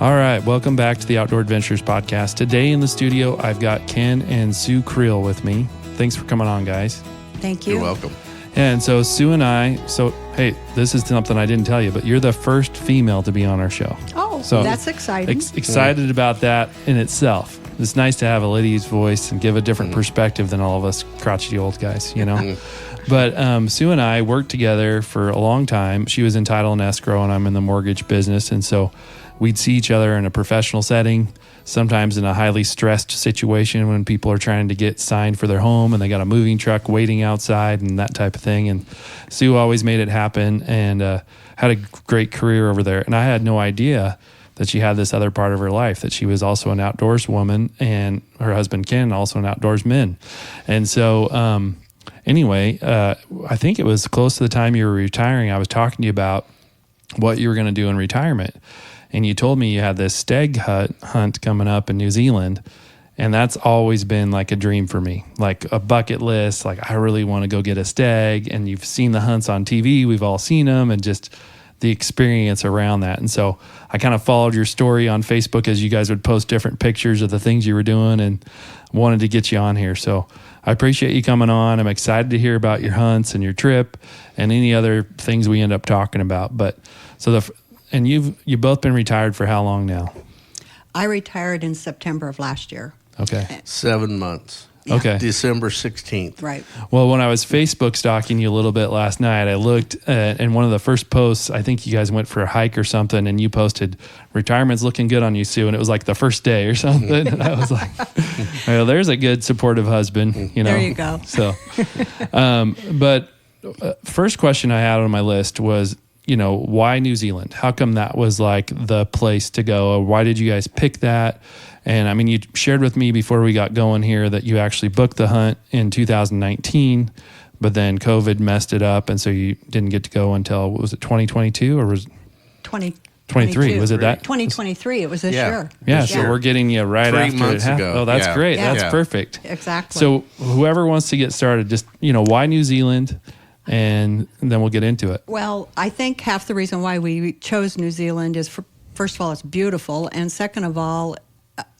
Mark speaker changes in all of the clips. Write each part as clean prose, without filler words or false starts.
Speaker 1: All right, welcome back to the Outdoor Adventures Podcast. Today in the studio, I've got Ken and Sue Creel with me. Thanks for coming on, guys.
Speaker 2: Thank you.
Speaker 3: You're welcome.
Speaker 1: And so Sue and hey, this is something I didn't tell you, but you're the first female to be on our show.
Speaker 2: Oh,
Speaker 1: So
Speaker 2: that's exciting.
Speaker 1: Excited about that in itself. It's nice to have a lady's voice and give a different perspective than all of us crotchety old guys, you know? But Sue and I worked together for a long time. She was in title and escrow, and I'm in the mortgage business. And so we'd see each other in a professional setting, sometimes in a highly stressed situation when people are trying to get signed for their home and they got a moving truck waiting outside and that type of thing. And Sue always made it happen and had a great career over there. And I had no idea that she had this other part of her life, that she was also an outdoors woman, and her husband Ken also an outdoorsman. And so anyway, I think it was close to the time you were retiring, I was talking to you about what you were going to do in retirement. And you told me you had this stag hunt coming up in New Zealand. And that's always been like a dream for me, like a bucket list. Like, I really want to go get a stag. And you've seen the hunts on TV. We've all seen them, and just the experience around that. And so I kind of followed your story on Facebook as you guys would post different pictures of the things you were doing, and wanted to get you on here. So I appreciate you coming on. I'm excited to hear about your hunts and your trip and any other things we end up talking about. But so and you've both been retired for how long now?
Speaker 2: I retired in September of last year.
Speaker 1: Okay.
Speaker 3: 7 months.
Speaker 2: Yeah.
Speaker 1: Okay.
Speaker 3: December 16th.
Speaker 2: Right.
Speaker 1: Well, when I was Facebook stalking you a little bit last night, I looked and one of the first posts, I think you guys went for a hike or something, and you posted, "Retirement's looking good on you, Sue," and it was like the first day or something. And I was like, well, there's a good supportive husband, you know.
Speaker 2: There you go.
Speaker 1: So, but first question I had on my list was, why New Zealand? How come that was like the place to go? Why did you guys pick that? And I mean, you shared with me before we got going here that you actually booked the hunt in 2019, but then COVID messed it up. And so you didn't get to go until, what was it, 2022 or was it 2023? Was it that?
Speaker 2: 2023. It was this year.
Speaker 1: Yeah. So we're getting you right
Speaker 3: 3
Speaker 1: after
Speaker 3: months
Speaker 1: it happened.
Speaker 3: ago.
Speaker 1: Oh, that's
Speaker 3: Yeah.
Speaker 1: great.
Speaker 2: Yeah.
Speaker 1: That's perfect.
Speaker 2: Exactly.
Speaker 1: So whoever wants to get started, just, why New Zealand? And then we'll get into it.
Speaker 2: Well, I think half the reason why we chose New Zealand is, first of all, it's beautiful. And second of all,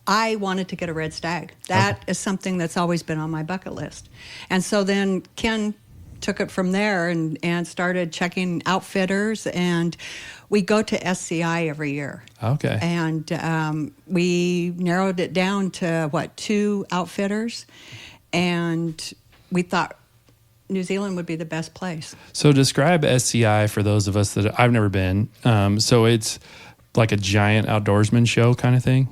Speaker 2: I wanted to get a red stag. That is something that's always been on my bucket list. And so then Ken took it from there and started checking outfitters. And we go to SCI every year.
Speaker 1: Okay.
Speaker 2: And we narrowed it down to, 2 outfitters. And we thought New Zealand would be the best place.
Speaker 1: So describe SCI for those of us that I've never been. So it's like a giant outdoorsman show kind of thing?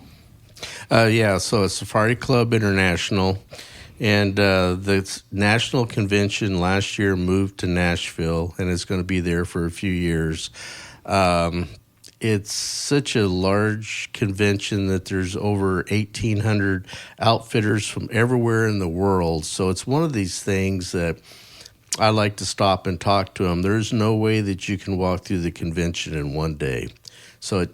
Speaker 3: Yeah, so it's Safari Club International. And the national convention last year moved to Nashville, and it's going to be there for a few years. It's such a large convention that there's over 1,800 outfitters from everywhere in the world. So it's one of these things that I like to stop and talk to them. There's no way that you can walk through the convention in one day. So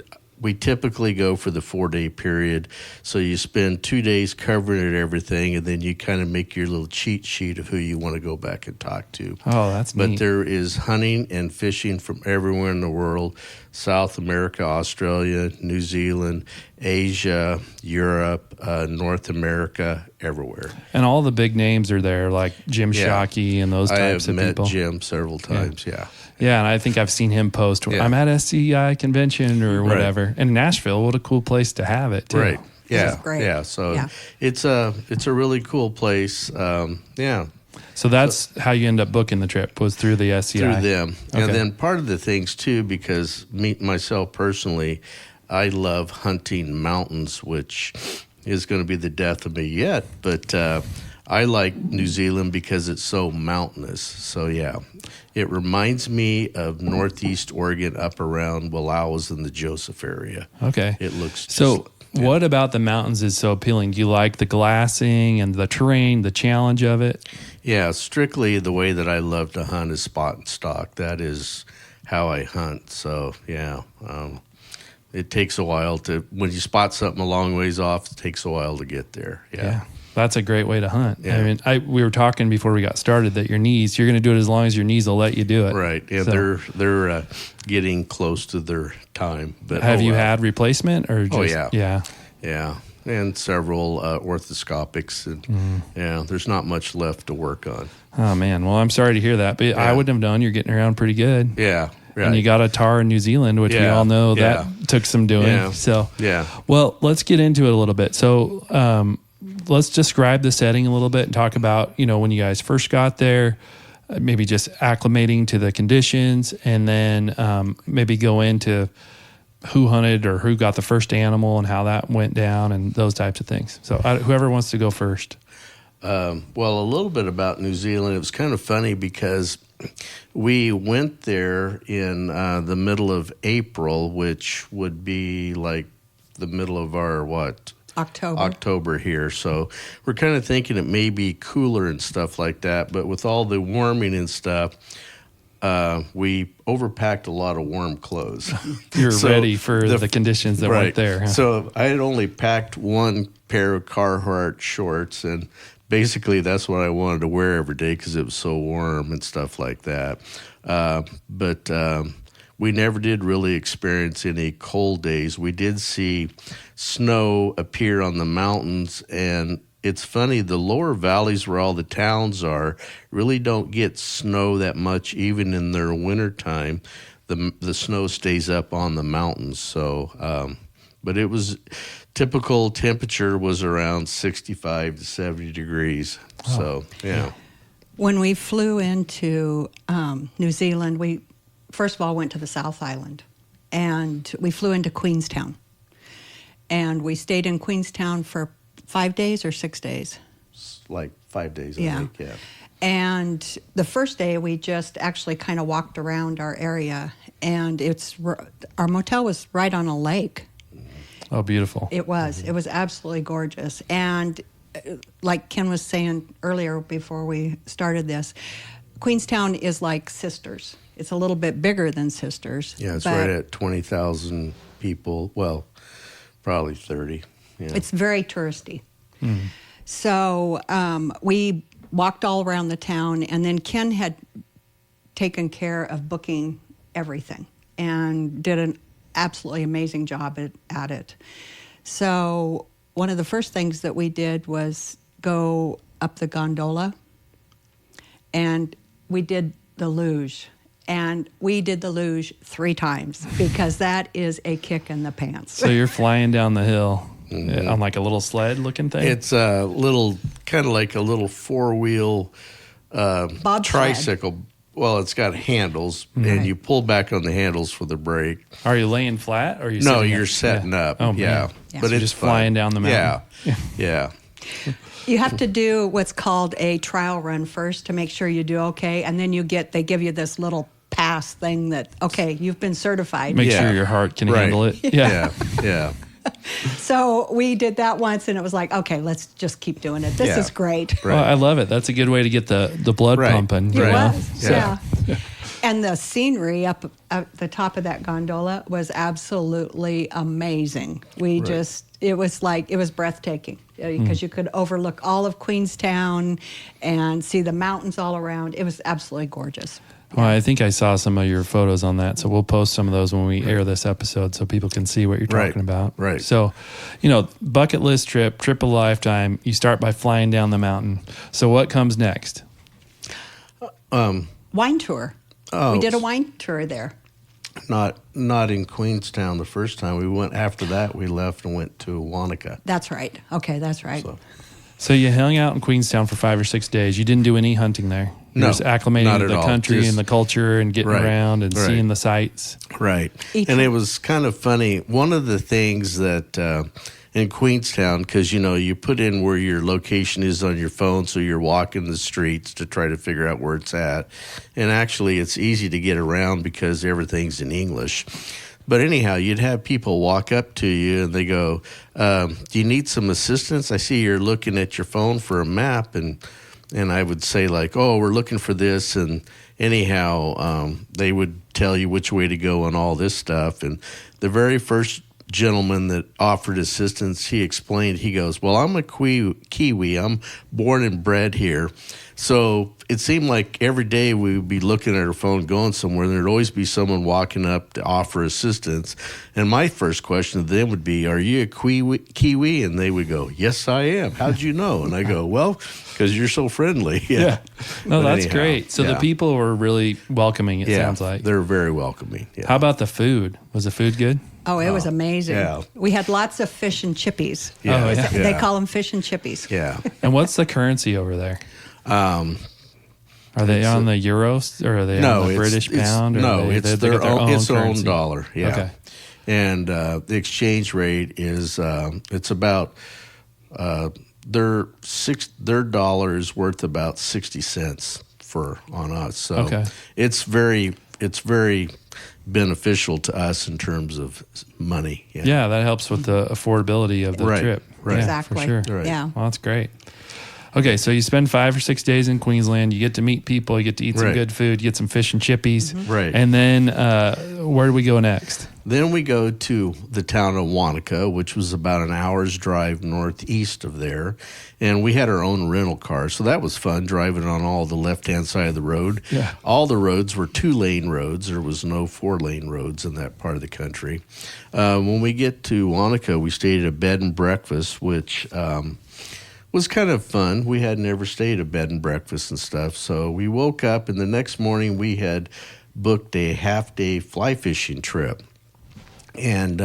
Speaker 3: we typically go for the 4-day period. So you spend 2 days covering it, everything, and then you kind of make your little cheat sheet of who you want to go back and talk to.
Speaker 1: Oh, that's neat.
Speaker 3: But there is hunting and fishing from everywhere in the world: South America, Australia, New Zealand, Asia, Europe, North America, everywhere.
Speaker 1: And all the big names are there, like Jim Shockey and those types of people.
Speaker 3: I have met Jim several times, yeah.
Speaker 1: Yeah, and I think I've seen him post, I'm at SCI convention or whatever.
Speaker 3: Right.
Speaker 1: And Nashville, what a cool place to have it, too.
Speaker 3: Right. Yeah.
Speaker 2: That's great.
Speaker 3: Yeah. So it's a really cool place. Yeah.
Speaker 1: So that's how you end up booking the trip, was through the SCI.
Speaker 3: Through them.
Speaker 1: Okay.
Speaker 3: And then part of the things too, because myself personally, I love hunting mountains, which is going to be the death of me yet. But I like New Zealand because it's so mountainous. So yeah, it reminds me of Northeast Oregon up around Willowes in the Joseph area.
Speaker 1: Okay.
Speaker 3: It looks just,
Speaker 1: so. What about the mountains is so appealing? Do you like the glassing and the terrain, the challenge of it?
Speaker 3: Yeah, strictly the way that I love to hunt is spot and stalk. That is how I hunt. So, yeah, it takes a while when you spot something a long ways off, it takes a while to get there. Yeah.
Speaker 1: That's a great way to hunt.
Speaker 3: Yeah.
Speaker 1: I mean, we were talking before we got started that you're going to do it as long as your knees will let you do it.
Speaker 3: Right. Yeah,
Speaker 1: So,
Speaker 3: they're getting close to their time. But
Speaker 1: have you had replacement or just?
Speaker 3: Oh, yeah.
Speaker 1: Yeah.
Speaker 3: Yeah, and several orthoscopics, and there's not much left to work on.
Speaker 1: Oh man. Well, I'm sorry to hear that, but I wouldn't have known. You're getting around pretty good.
Speaker 3: Yeah. Right.
Speaker 1: And you got a tar in New Zealand, which we all know that took some doing.
Speaker 3: Yeah.
Speaker 1: So,
Speaker 3: Yeah.
Speaker 1: well, let's get into it a little bit. So, let's describe the setting a little bit and talk about, when you guys first got there, maybe just acclimating to the conditions, and then maybe go into who hunted or who got the first animal and how that went down and those types of things. So, whoever wants to go first.
Speaker 3: Well, a little bit about New Zealand. It was kind of funny because we went there in the middle of April, which would be like the middle of our October here. So we're kind of thinking it may be cooler and stuff like that. But with all the warming and stuff, we overpacked a lot of warm clothes.
Speaker 1: You're ready for the conditions that weren't there. Huh?
Speaker 3: So I had only packed one pair of Carhartt shorts, and basically that's what I wanted to wear every day because it was so warm and stuff like that. But we never did really experience any cold days. We did see snow appear on the mountains, and it's funny, the lower valleys where all the towns are really don't get snow that much, even in their wintertime. The snow stays up on the mountains. So, but it was typical temperature was around 65 to 70 degrees. Oh. So, yeah.
Speaker 2: When we flew into New Zealand, we first of all went to the South Island, and we flew into Queenstown. And we stayed in Queenstown for 5 days or 6 days?
Speaker 3: Like 5 days, I think, yeah.
Speaker 2: And the first day, we just actually kind of walked around our area, and our motel was right on a lake.
Speaker 1: Oh, beautiful.
Speaker 2: It was. Mm-hmm. It was absolutely gorgeous. And like Ken was saying earlier before we started this, Queenstown is like Sisters. It's a little bit bigger than Sisters.
Speaker 3: Yeah, it's right at 20,000 people. Well, probably 30. Yeah.
Speaker 2: It's very touristy. Mm. So we walked all around the town, and then Ken had taken care of booking everything and did an absolutely amazing job at it. So one of the first things that we did was go up the gondola, and we did the luge. And we did the luge 3 times because that is a kick in the pants.
Speaker 1: So you're flying down the hill on like a little sled looking thing?
Speaker 3: It's a little, kind of like a little 4-wheel tricycle. Sled. Well, it's got handles, and you pull back on the handles for the brake.
Speaker 1: Are you laying flat? Or are you
Speaker 3: No, you're setting up.
Speaker 1: Oh,
Speaker 3: yeah.
Speaker 1: But so it's just flying down the mountain.
Speaker 3: Yeah.
Speaker 2: You have to do what's called a trial run first to make sure you do okay, and then they give you this little pass thing that, okay, you've been certified.
Speaker 1: Make sure your heart can handle it.
Speaker 3: Yeah.
Speaker 2: So we did that once, and it was like, okay, let's just keep doing it. This is great.
Speaker 1: Right. Well, I love it. That's a good way to get the blood pumping.
Speaker 2: It was, yeah. And the scenery up at the top of that gondola was absolutely amazing. It was breathtaking because you could overlook all of Queenstown and see the mountains all around. It was absolutely gorgeous.
Speaker 1: Well, I think I saw some of your photos on that, so we'll post some of those when we air this episode so people can see what you're talking about.
Speaker 3: Right.
Speaker 1: So, bucket list trip of a lifetime. You start by flying down the mountain. So what comes next?
Speaker 2: Wine tour.
Speaker 3: Oh,
Speaker 2: we did a wine tour there.
Speaker 3: Not in Queenstown the first time. We went after that. We left and went to Wanaka.
Speaker 2: That's right. Okay, that's right.
Speaker 1: So you hung out in Queenstown for 5 or 6 days. You didn't do any hunting there. You're just acclimating to the country and the culture and getting around and seeing the sights.
Speaker 3: Right. And it was kind of funny. One of the things that in Queenstown, because, you put in where your location is on your phone, so you're walking the streets to try to figure out where it's at. And actually, it's easy to get around because everything's in English. But anyhow, you'd have people walk up to you and they go, do you need some assistance? I see you're looking at your phone for a map. And I would say like, oh, we're looking for this. And anyhow, they would tell you which way to go and all this stuff. And the very first gentleman that offered assistance, he explained, he goes, well, I'm a Kiwi. I'm born and bred here. So it seemed like every day we would be looking at our phone going somewhere, and there'd always be someone walking up to offer assistance. And my first question to them would be, are you a Kiwi? And they would go, yes, I am. How'd you know? And I go, well, because you're so friendly.
Speaker 1: Yeah. No,
Speaker 3: But
Speaker 1: that's
Speaker 3: anyhow,
Speaker 1: great. So the people were really welcoming, it sounds like.
Speaker 3: They're very welcoming. Yeah.
Speaker 1: How about the food? Was the food good?
Speaker 2: Oh, it was amazing.
Speaker 3: yeah.
Speaker 2: We had lots of fish and chippies.
Speaker 3: Yeah.
Speaker 1: Oh, yeah.
Speaker 2: They call them fish and chippies.
Speaker 3: Yeah.
Speaker 1: And what's the currency over there? Are they on the euros or are they on the British pound? Or
Speaker 3: No,
Speaker 1: they
Speaker 3: it's
Speaker 1: get
Speaker 3: their own
Speaker 1: currency?
Speaker 3: dollar. Yeah.
Speaker 1: Okay.
Speaker 3: And the exchange rate is it's about their dollar is worth about 60 cents on us. So
Speaker 1: Okay.
Speaker 3: it's very beneficial to us in terms of money.
Speaker 1: Yeah, that helps with the affordability of the
Speaker 3: Right,
Speaker 1: trip.
Speaker 3: right.
Speaker 1: Yeah,
Speaker 2: Exactly.
Speaker 1: For sure.
Speaker 3: Right.
Speaker 2: Yeah.
Speaker 1: Well, that's great. Okay, so you spend 5 or 6 days in Queensland. You get to meet people. You get to eat some
Speaker 3: Right.
Speaker 1: good food. You get some fish and chippies.
Speaker 3: Right.
Speaker 1: And then where do we go next?
Speaker 3: Then we go to the town of Wanaka, which was about an hour's drive northeast of there. And we had our own rental car. So that was fun, driving on all the left-hand side of the road.
Speaker 1: Yeah.
Speaker 3: All the roads were 2-lane roads. There was no 4-lane roads in that part of the country. When we get to Wanaka, we stayed at a bed and breakfast, which was kind of fun. We had never stayed at a bed and breakfast and stuff. So we woke up, and the next morning we had booked a half-day fly fishing trip. And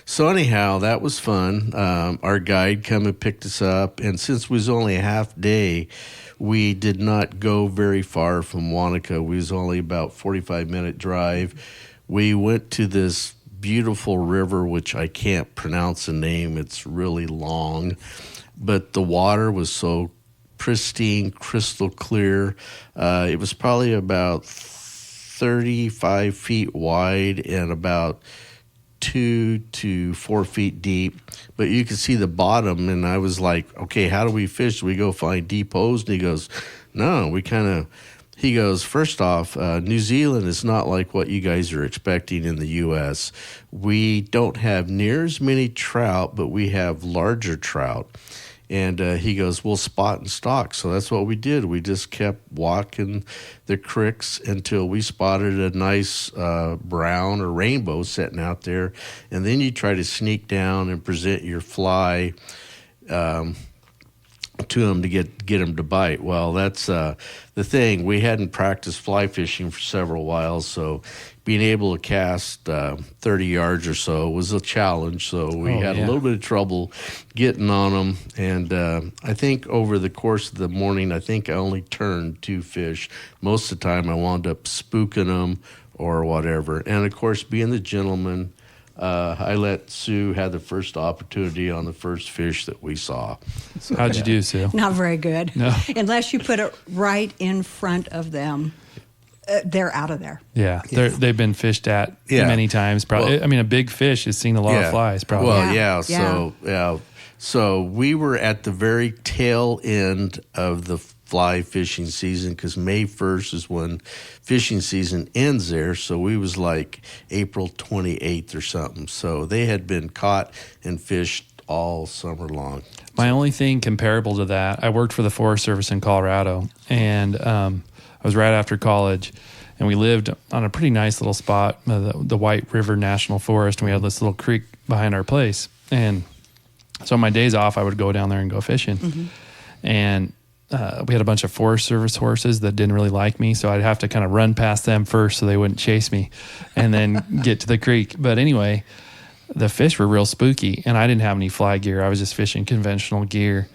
Speaker 3: so anyhow, that was fun. Our guide come and picked us up, and since it was only a half day, we did not go very far from Wanaka. We was only about 45-minute drive. We went to this beautiful river, which I can't pronounce the name. It's really long, but the water was so pristine, crystal clear. It was probably about 35 feet wide and about 2 to 4 feet deep, but you could see the bottom. And I was like, okay, how do we fish? Do we go find deep holes? And he goes, no, he goes, first off, New Zealand is not like what you guys are expecting in the U.S. We don't have near as many trout, but we have larger trout. And he goes, we'll spot and stock. So that's what we did. We just kept walking the creeks until we spotted a nice brown or rainbow sitting out there. And then you try to sneak down and present your fly to them to get them to bite. Well, that's the thing. We hadn't practiced fly fishing for several whiles, so being able to cast 30 yards or so was a challenge. So we had a little bit of trouble getting on them. And I think over the course of the morning, I think I only turned 2 fish. Most of the time I wound up spooking them or whatever. And, of course, being the gentleman, I let Sue have the first opportunity on the first fish that we saw. So,
Speaker 1: How'd you do, Sue?
Speaker 2: Not very good.
Speaker 1: No.
Speaker 2: Unless you put it right in front of them, they're out of there.
Speaker 1: Yeah, they've been fished at many times. Probably,
Speaker 3: Well,
Speaker 1: a big fish has seen a lot of flies. Probably.
Speaker 3: Well, So we were at the very tail end of the fly fishing season because May 1st is when fishing season ends there. So we was like April 28th or something. So they had been caught and fished all summer long.
Speaker 1: My only thing comparable to that, I worked for the Forest Service in Colorado, and I was right after college, and we lived on a pretty nice little spot, the White River National Forest, and we had this little creek behind our place. And so on my days off, I would go down there and go fishing. Mm-hmm. And we had a bunch of Forest Service horses that didn't really like me, so I'd have to kind of run past them first so they wouldn't chase me and then get to the creek. But anyway, the fish were real spooky, and I didn't have any fly gear. I was just fishing conventional gear.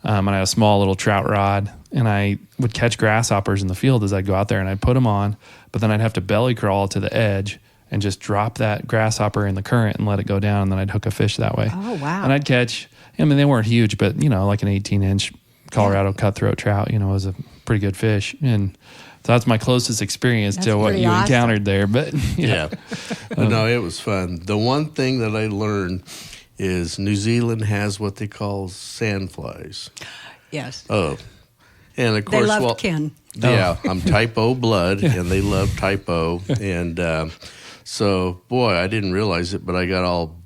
Speaker 1: And I had a small little trout rod, and I would catch grasshoppers in the field as I'd go out there, and I'd put them on, but then I'd have to belly crawl to the edge and just drop that grasshopper in the current and let it go down, and then I'd hook a fish that way.
Speaker 2: Oh, wow.
Speaker 1: And I'd catch, I mean, they weren't huge, but, like an 18-inch Colorado cutthroat trout, was a pretty good fish. And so that's my closest experience to what you encountered there. But
Speaker 3: yeah. No, it was fun. The one thing that I learned is New Zealand has what they call sandflies.
Speaker 2: Yes.
Speaker 3: Oh, and of course,
Speaker 2: they loved Ken.
Speaker 3: Yeah, I'm type O blood, and they love type O. And so, boy, I didn't realize it, but I got all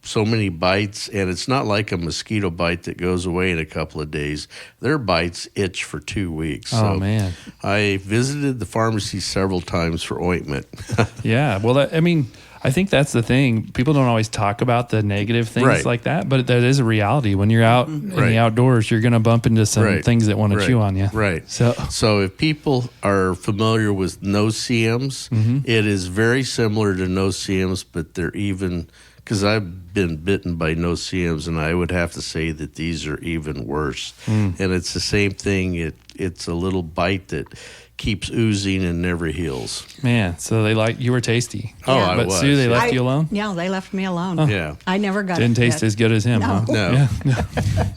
Speaker 3: so many bites, and it's not like a mosquito bite that goes away in a couple of days. Their bites itch for 2 weeks.
Speaker 1: Oh, man.
Speaker 3: I visited the pharmacy several times for ointment.
Speaker 1: Yeah. Well, I think that's the thing. People don't always talk about the negative things like that, but that is a reality. When you're out in the outdoors, you're going to bump into some things that want to chew on you.
Speaker 3: Right.
Speaker 1: So
Speaker 3: if people are familiar with no-see-ums, it is very similar to no-see-ums, but they're even, because I've been bitten by no-see-ums, and I would have to say that these are even worse. And it's the same thing. It's a little bite that keeps oozing and never heals.
Speaker 1: Man, so you were tasty.
Speaker 3: Oh, I
Speaker 1: but
Speaker 3: was.
Speaker 1: Sue, they left you alone?
Speaker 2: Yeah, they left me alone.
Speaker 1: Oh.
Speaker 3: Yeah.
Speaker 2: I never got
Speaker 1: Didn't
Speaker 2: it
Speaker 1: taste as good as him, huh?
Speaker 3: No.
Speaker 1: Yeah.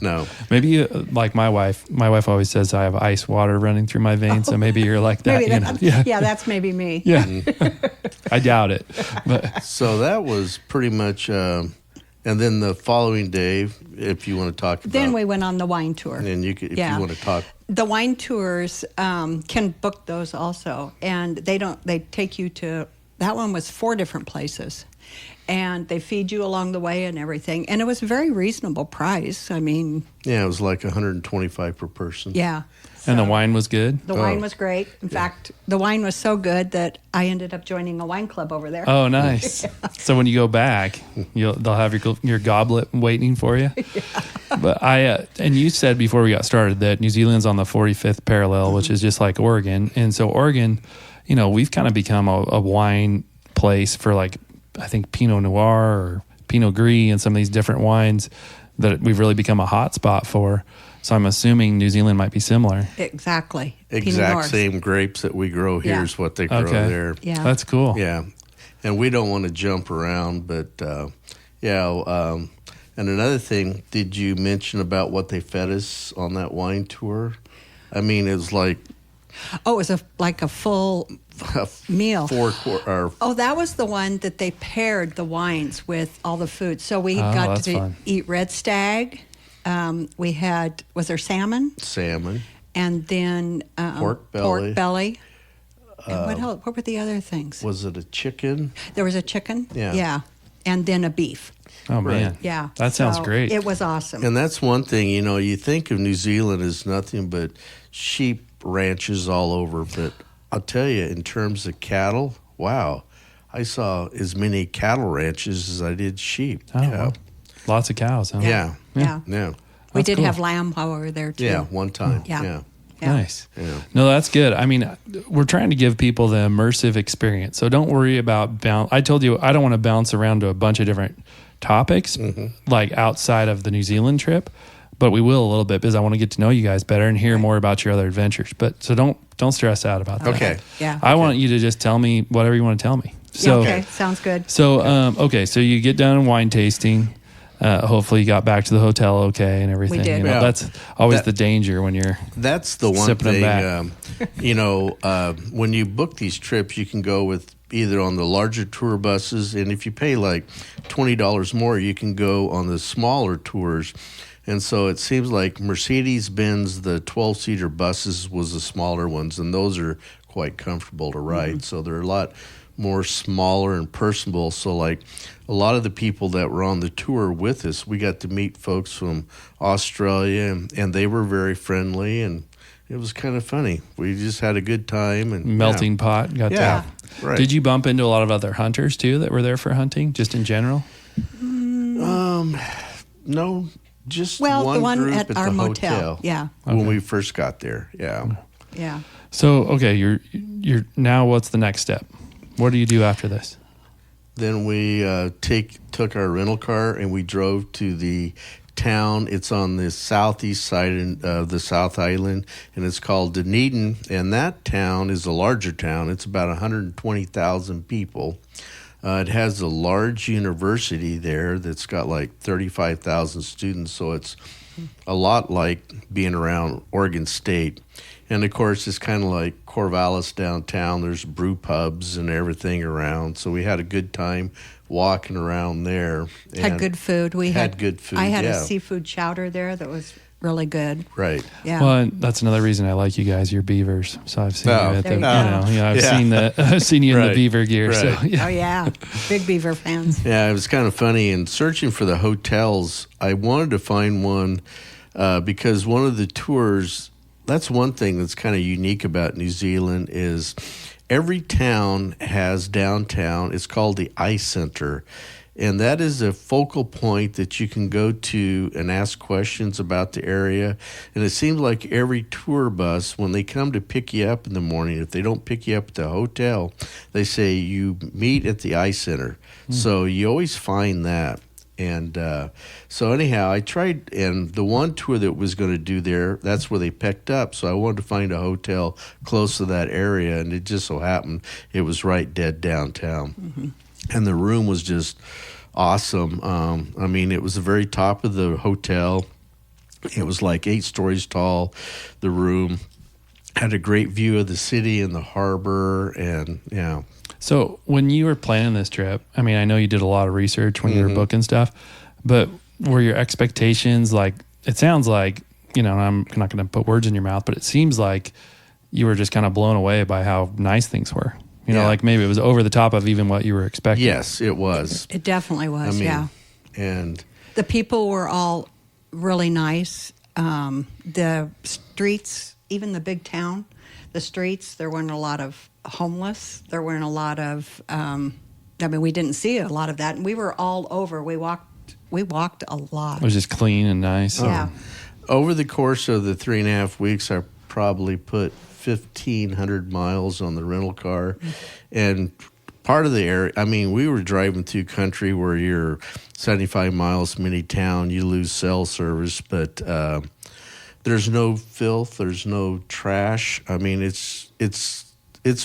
Speaker 3: No.
Speaker 1: Maybe you, like my wife. My wife always says I have ice water running through my veins, so maybe you're like that.
Speaker 2: Maybe yeah, that's maybe me.
Speaker 1: Yeah. I doubt it. But
Speaker 3: So that was pretty much, and then the following day, if you want to talk about.
Speaker 2: Then we went on the wine tour.
Speaker 3: And you could, if you want to talk.
Speaker 2: The wine tours can book those also, and they take you to, that one was 4 different places, and they feed you along the way and everything, and it was a very reasonable price. I mean,
Speaker 3: Yeah, it was like $125 per person.
Speaker 2: yeah.
Speaker 1: and the
Speaker 2: So,
Speaker 1: wine was good.
Speaker 2: The wine was great. In fact, the wine was so good that I ended up joining a wine club over there.
Speaker 1: Oh, nice. So when you go back, they'll have your goblet waiting for you. But and you said before we got started that New Zealand's on the 45th parallel, which is just like Oregon. And so Oregon, we've kind of become a wine place for, like, I think Pinot Noir or Pinot Gris and some of these different wines that we've really become a hot spot for. So I'm assuming New Zealand might be similar.
Speaker 2: Exactly. Pinot
Speaker 3: Exact
Speaker 2: Noirs.
Speaker 3: same grapes that we grow here is what they grow there.
Speaker 2: Yeah.
Speaker 1: That's cool.
Speaker 3: Yeah. And we don't want to jump around, but and another thing, did you mention about what they fed us on that wine tour? I mean, it was like
Speaker 2: Oh, it was like a full meal.
Speaker 3: Oh,
Speaker 2: that was the one that they paired the wines with all the food. So we got
Speaker 1: that's
Speaker 2: to
Speaker 1: fun.
Speaker 2: eat red stag. We had, was there salmon?
Speaker 3: Salmon.
Speaker 2: And then
Speaker 3: Pork belly.
Speaker 2: And what else? What were the other things?
Speaker 3: Was it a chicken?
Speaker 2: There was a chicken.
Speaker 3: Yeah.
Speaker 2: Yeah. And then a beef.
Speaker 1: Oh, man.
Speaker 2: Yeah.
Speaker 1: That sounds
Speaker 2: So
Speaker 1: great.
Speaker 2: It was awesome.
Speaker 3: And that's one thing, you think of New Zealand as nothing but sheep ranches all over. But I'll tell you, in terms of cattle, wow, I saw as many cattle ranches as I did sheep.
Speaker 1: Oh,
Speaker 3: yeah.
Speaker 1: wow. Lots of cows, huh?
Speaker 3: Yeah.
Speaker 2: Yeah.
Speaker 3: Yeah.
Speaker 2: We
Speaker 1: That's
Speaker 2: did
Speaker 1: cool.
Speaker 2: have lamb while we were there, too.
Speaker 3: Yeah. One time.
Speaker 2: Yeah.
Speaker 3: Yeah.
Speaker 2: Yeah.
Speaker 1: Nice.
Speaker 3: Yeah.
Speaker 1: No, that's good. I mean, we're trying to give people the immersive experience. So don't worry about I told you I don't want to bounce around to a bunch of different topics like outside of the New Zealand trip, but we will a little bit because I want to get to know you guys better and hear more about your other adventures. But so don't stress out about that.
Speaker 3: Okay.
Speaker 2: Yeah.
Speaker 1: I want you to just tell me whatever you want to tell me. So
Speaker 2: okay. Sounds good.
Speaker 1: So so you get done wine tasting. Hopefully you got back to the hotel okay and everything.
Speaker 2: We did.
Speaker 3: Yeah.
Speaker 1: That's always the danger when you're
Speaker 3: That's the one
Speaker 1: sipping them
Speaker 3: thing. When you book these trips, you can go with either on the larger tour buses, and if you pay like $20 more, you can go on the smaller tours. And so it seems like Mercedes-Benz, the 12-seater buses, was the smaller ones, and those are quite comfortable to ride. So they're a lot more smaller and personable. So like a lot of the people that were on the tour with us, we got to meet folks from Australia, and they were very friendly, and it was kind of funny. We just had a good time. And
Speaker 1: melting pot. Got
Speaker 3: Yeah.
Speaker 1: that.
Speaker 3: Right.
Speaker 1: Did you bump into a lot of other hunters too that were there for hunting, just in general?
Speaker 3: No, just
Speaker 2: Well,
Speaker 3: one
Speaker 2: the one
Speaker 3: group
Speaker 2: at our
Speaker 3: the
Speaker 2: motel.
Speaker 3: hotel.
Speaker 2: Yeah.
Speaker 3: When we first got there. Yeah.
Speaker 2: Yeah.
Speaker 1: So okay, you're now. What's the next step? What do you do after this?
Speaker 3: Then we took our rental car and we drove to the town. It's on the southeast side of the South Island, and it's called Dunedin. And that town is a larger town. It's about 120,000 people. It has a large university there that's got like 35,000 students, so it's a lot like being around Oregon State. And, of course, it's kind of like Corvallis downtown. There's brew pubs and everything around. So we had a good time walking around there.
Speaker 2: Had good food. We had
Speaker 3: good food,
Speaker 2: I had
Speaker 3: yeah.
Speaker 2: a seafood chowder there that was really good.
Speaker 3: Right.
Speaker 2: Yeah.
Speaker 1: Well, and that's another reason I like you guys. You're beavers, so I've seen
Speaker 3: Oh,
Speaker 1: you at the,
Speaker 2: there you go.
Speaker 1: I've
Speaker 3: Yeah.
Speaker 1: I've seen you in the
Speaker 3: Right.
Speaker 1: beaver gear. So
Speaker 3: Right.
Speaker 1: yeah.
Speaker 2: Oh yeah, big beaver fans.
Speaker 3: Yeah, it was kind of funny. In searching for the hotels, I wanted to find one because one of the tours, that's one thing that's kind of unique about New Zealand is every town has downtown. It's called the Ice Center. And that is a focal point that you can go to and ask questions about the area. And it seems like every tour bus, when they come to pick you up in the morning, if they don't pick you up at the hotel, they say you meet at the Ice Center. So you always find that. And so anyhow, I tried, and the one tour that was going to do there, that's where they picked up. So I wanted to find a hotel close to that area, and it just so happened it was right dead downtown. Mm-hmm. And the room was just awesome. I mean, it was the very top of the hotel. It was like 8 stories tall. The room had a great view of the city and the harbor, and yeah.
Speaker 1: So when you were planning this trip, I mean, I know you did a lot of research when you were booking stuff, but were your expectations like? It sounds like, you know, I'm not going to put words in your mouth, but it seems like you were just kind of blown away by how nice things were. You know, like maybe it was over the top of even what you were expecting.
Speaker 3: Yes, it was.
Speaker 2: It definitely was.
Speaker 3: I mean,
Speaker 2: yeah.
Speaker 3: And
Speaker 2: The people were all really nice. The streets, even the big town, the streets, there weren't a lot of homeless. There weren't a lot of, we didn't see a lot of that. And we were all over. We walked a lot.
Speaker 1: It was just clean and nice.
Speaker 2: Yeah.
Speaker 3: over the course of the 3.5 weeks, I probably put 1,500 miles on the rental car. And part of the area, I mean, we were driving through country where you're 75 miles from any town, you lose cell service, but there's no filth, there's no trash. I mean, it's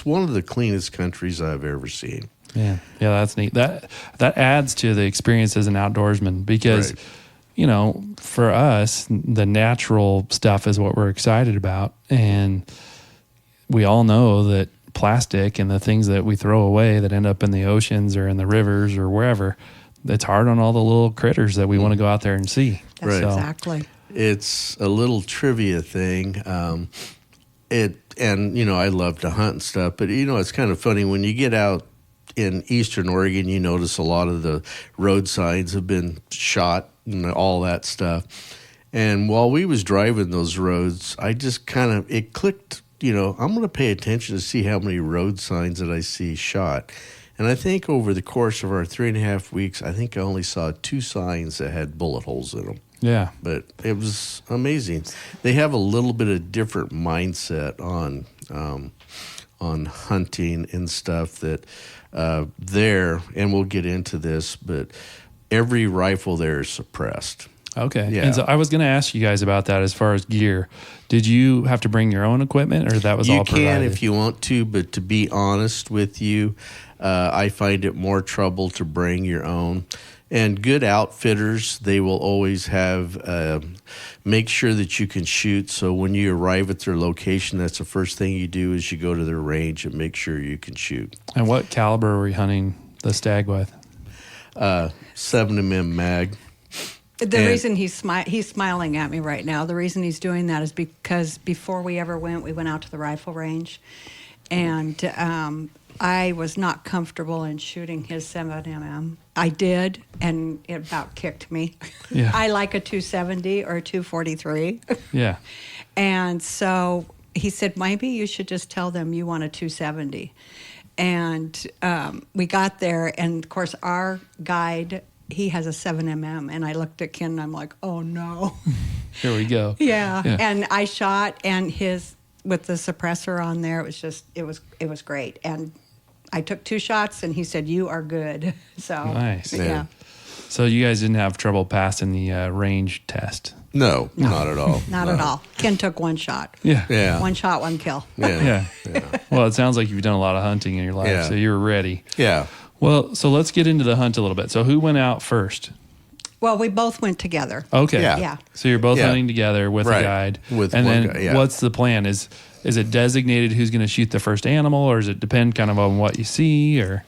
Speaker 3: one of the cleanest countries I've ever seen.
Speaker 1: Yeah, that's neat. That adds to the experience as an outdoorsman because,
Speaker 3: Right.
Speaker 1: you know, for us, the natural stuff is what we're excited about, and we all know that plastic and the things that we throw away that end up in the oceans or in the rivers or wherever, it's hard on all the little critters that we want to go out there and see.
Speaker 2: That's
Speaker 3: Right.
Speaker 2: exactly.
Speaker 3: It's a little trivia thing. And you know, I love to hunt and stuff, but you know, it's kind of funny when you get out in Eastern Oregon, you notice a lot of the road signs have been shot and all that stuff. And while we was driving those roads, I just it clicked, you know, I'm going to pay attention to see how many road signs that I see shot. And I think over the course of our 3.5 weeks, I think I only saw 2 signs that had bullet holes in them.
Speaker 1: Yeah.
Speaker 3: But it was amazing. They have a little bit of different mindset on hunting and stuff that there, and we'll get into this, but every rifle there is suppressed.
Speaker 1: Okay.
Speaker 3: Yeah.
Speaker 1: And so I was going to ask you guys about that as far as gear. Did you have to bring your own equipment or that was all
Speaker 3: You
Speaker 1: provided?
Speaker 3: can if you want to, but to be honest with you, I find it more trouble to bring your own. And good outfitters, they will always have, make sure that you can shoot. So when you arrive at their location, that's the first thing you do is you go to their range and make sure you can shoot.
Speaker 1: And what caliber were you hunting the stag with?
Speaker 3: 7mm mag.
Speaker 2: The reason he's smiling at me right now, the reason he's doing that is because before we ever went, we went out to the rifle range, and I was not comfortable in shooting his 7mm. I did, and it about kicked me.
Speaker 1: Yeah.
Speaker 2: I like a 270 or a 243.
Speaker 1: Yeah.
Speaker 2: And so he said, maybe you should just tell them you want a 270. And we got there, and of course, our guide, he has a 7mm, and I looked at Ken, and I'm like, oh no.
Speaker 1: Here we go.
Speaker 2: Yeah. And I shot, and with the suppressor on there, it was great. And I took 2 shots, and he said, you are good. So
Speaker 1: Nice.
Speaker 2: Yeah.
Speaker 1: So you guys didn't have trouble passing the range test?
Speaker 3: No, not at all.
Speaker 2: Not
Speaker 3: No.
Speaker 2: at all. Ken took 1 shot.
Speaker 1: Yeah.
Speaker 3: Yeah.
Speaker 2: 1 shot, 1 kill.
Speaker 3: Yeah.
Speaker 1: Yeah. Well, it sounds like you've done a lot of hunting in your life,
Speaker 3: Yeah.
Speaker 1: so you're ready.
Speaker 3: Yeah.
Speaker 1: Well, so let's get into the hunt a little bit. So who went out first?
Speaker 2: Well, we both went together.
Speaker 1: Okay.
Speaker 3: Yeah.
Speaker 2: Yeah.
Speaker 1: So you're both
Speaker 3: Yeah.
Speaker 1: hunting together with
Speaker 3: Right.
Speaker 1: a guide.
Speaker 3: With
Speaker 1: and
Speaker 3: one
Speaker 1: then
Speaker 3: guy, yeah.
Speaker 1: what's the plan? Is it designated who's going to shoot the first animal, or does it depend kind of on what you see, or?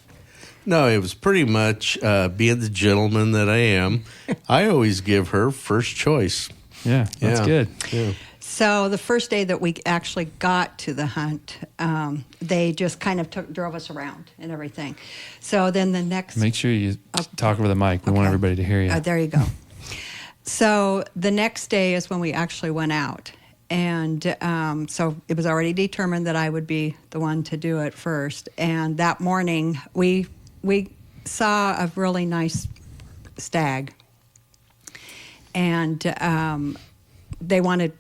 Speaker 3: No, it was pretty much being the gentleman that I am. I always give her first choice.
Speaker 1: Yeah, that's good.
Speaker 3: Yeah.
Speaker 2: So the first day that we actually got to the hunt, they just kind of drove us around and everything. So then the next...
Speaker 1: Make sure you talk over the mic. We want everybody to hear you.
Speaker 2: There you go. So the next day is when we actually went out. And so it was already determined that I would be the one to do it first. And that morning, we saw a really nice stag. And they wanted...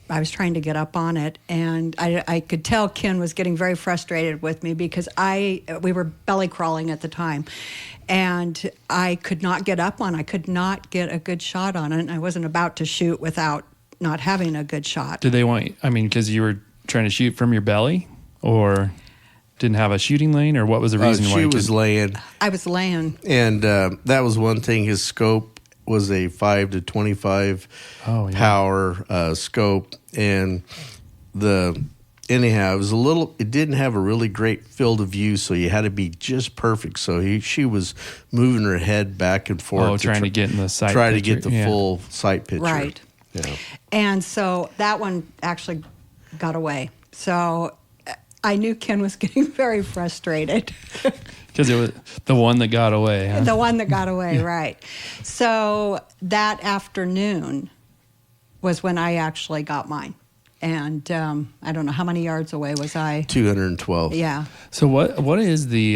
Speaker 2: I was trying to get up on it, and I could tell Ken was getting very frustrated with me because we were belly crawling at the time, and I could not get up on. I could not get a good shot on it, and I wasn't about to shoot without not having a good shot.
Speaker 1: Did they want? I mean, because you were trying to shoot from your belly, or didn't have a shooting lane, or what was the reason why?
Speaker 3: She was laying.
Speaker 2: I was laying,
Speaker 3: and that was one thing. His scope was a 5 to 25 power scope, and anyhow, it didn't have a really great field of view, so you had to be just perfect. So she was moving her head back and forth,
Speaker 1: trying to get in the sight,
Speaker 3: to get the full sight picture,
Speaker 2: right?
Speaker 3: Yeah.
Speaker 2: And so that one actually got away. So I knew Ken was getting very frustrated.
Speaker 1: Because it was the one that got away. Huh?
Speaker 2: The one that got away, right. So that afternoon was when I actually got mine. And I don't know, how many yards away was I?
Speaker 3: 212.
Speaker 2: Yeah.
Speaker 1: So what is the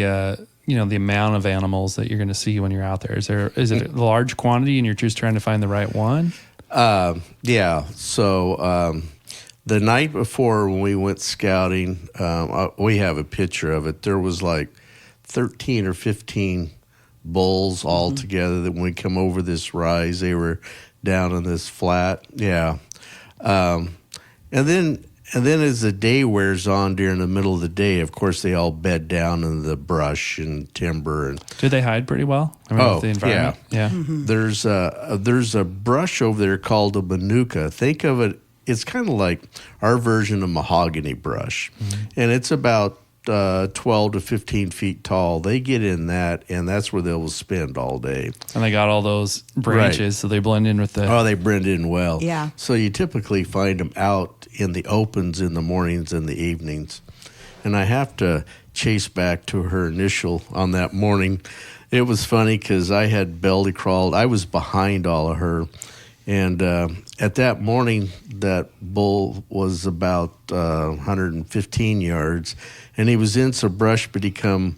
Speaker 1: the amount of animals that you're going to see when you're out there? Is it a large quantity and you're just trying to find the right one?
Speaker 3: Yeah. So the night before when we went scouting, we have a picture of it. There was like 13 or 15 bulls all together that when we come over this rise, they were down on this flat. Yeah. And then as the day wears on during the middle of the day, of course, they all bed down in the brush and timber. And
Speaker 1: do they hide pretty well? I mean, with the environment?
Speaker 3: Yeah.
Speaker 2: Mm-hmm.
Speaker 3: There's a brush over there called a manuka. Think of it, it's kind of like our version of mahogany brush. And it's about 12 to 15 feet tall. They get in that, and that's where they will spend all day.
Speaker 1: And they got all those branches, so they blend in with the...
Speaker 3: Oh, they blend in well.
Speaker 2: Yeah.
Speaker 3: So you typically find them out in the opens in the mornings and the evenings. And I have to chase back to her initial on that morning. It was funny because I had belly crawled. I was behind all of her. And at that morning, that bull was about 115 yards, and he was in some brush, but he come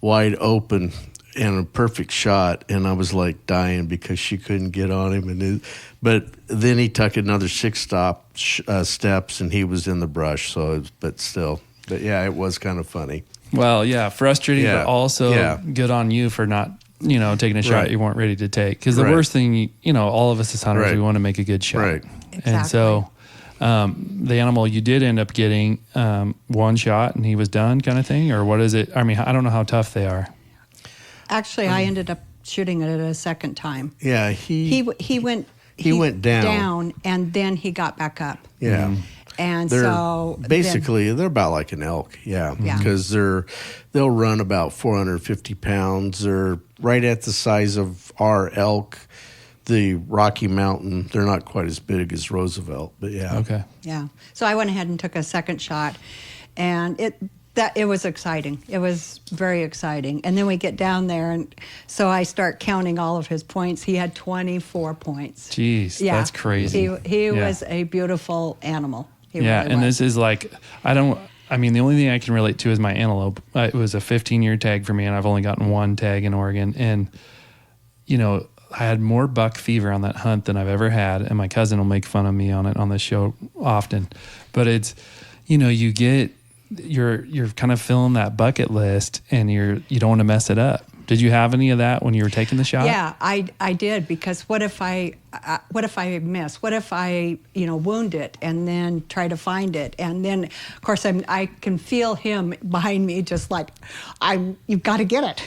Speaker 3: wide open and a perfect shot, and I was like dying because she couldn't get on him. But then he took another 6 steps, and he was in the brush. So, but yeah, it was kind of funny.
Speaker 1: Well, yeah, frustrating, but also good on you for not taking a shot you weren't ready to take. Because the worst thing, all of us as hunters, we want to make a good shot.
Speaker 3: Right.
Speaker 2: Exactly.
Speaker 1: And so the animal you did end up getting one shot and he was done kind of thing? Or what is it? I mean, I don't know how tough they are.
Speaker 2: Actually, I ended up shooting it a second time.
Speaker 3: Yeah,
Speaker 2: he went down, and then he got back up.
Speaker 3: Yeah.
Speaker 2: And
Speaker 3: they're about like an elk, because they'll run about 450 pounds. They're right at the size of our elk, the Rocky Mountain. They're not quite as big as Roosevelt, but yeah.
Speaker 1: Okay.
Speaker 2: Yeah. So I went ahead and took a second shot, and it was exciting. It was very exciting. And then we get down there, and so I start counting all of his points. He had 24 points.
Speaker 1: Jeez, that's crazy.
Speaker 2: He was a beautiful animal.
Speaker 1: This is like, the only thing I can relate to is my antelope. It was a 15-year tag for me, and I've only gotten one tag in Oregon. And, I had more buck fever on that hunt than I've ever had, and my cousin will make fun of me on it on this show often. But it's, you're kind of filling that bucket list, and you don't want to mess it up. Did you have any of that when you were taking the shot?
Speaker 2: Yeah, I did, because what if I miss? What if I wound it and then try to find it? And then, of course, I can feel him behind me, just like, you've got to get it.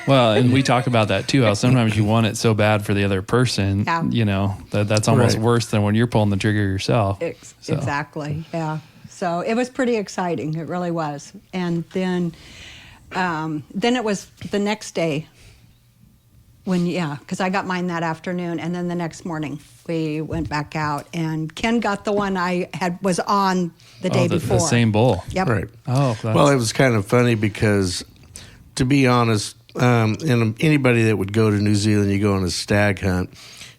Speaker 1: Well, and we talk about that too. How sometimes you want it so bad for the other person.
Speaker 2: Yeah.
Speaker 1: That's almost worse than when you're pulling the trigger yourself.
Speaker 2: Exactly. Yeah. So it was pretty exciting. It really was. And then it was the next day Because I got mine that afternoon, and then the next morning we went back out, and Ken got the one was on the day before.
Speaker 1: The same bull.
Speaker 2: Yep.
Speaker 3: Right.
Speaker 1: Oh,
Speaker 3: well, it was kind of funny because, to be honest, and anybody that would go to New Zealand, you go on a stag hunt,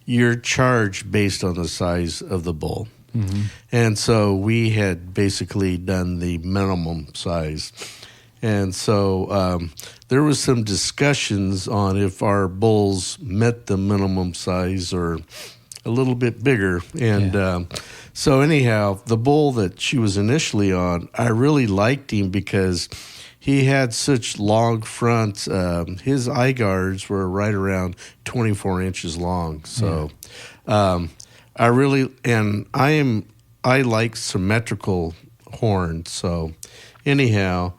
Speaker 3: you're charged based on the size of the bull. Mm-hmm. And so we had basically done the minimum size. And so there was some discussions on if our bulls met the minimum size or a little bit bigger. And so anyhow, the bull that she was initially on, I really liked him because he had such long fronts. His eye guards were right around 24 inches long. So I like symmetrical horns. So anyhow,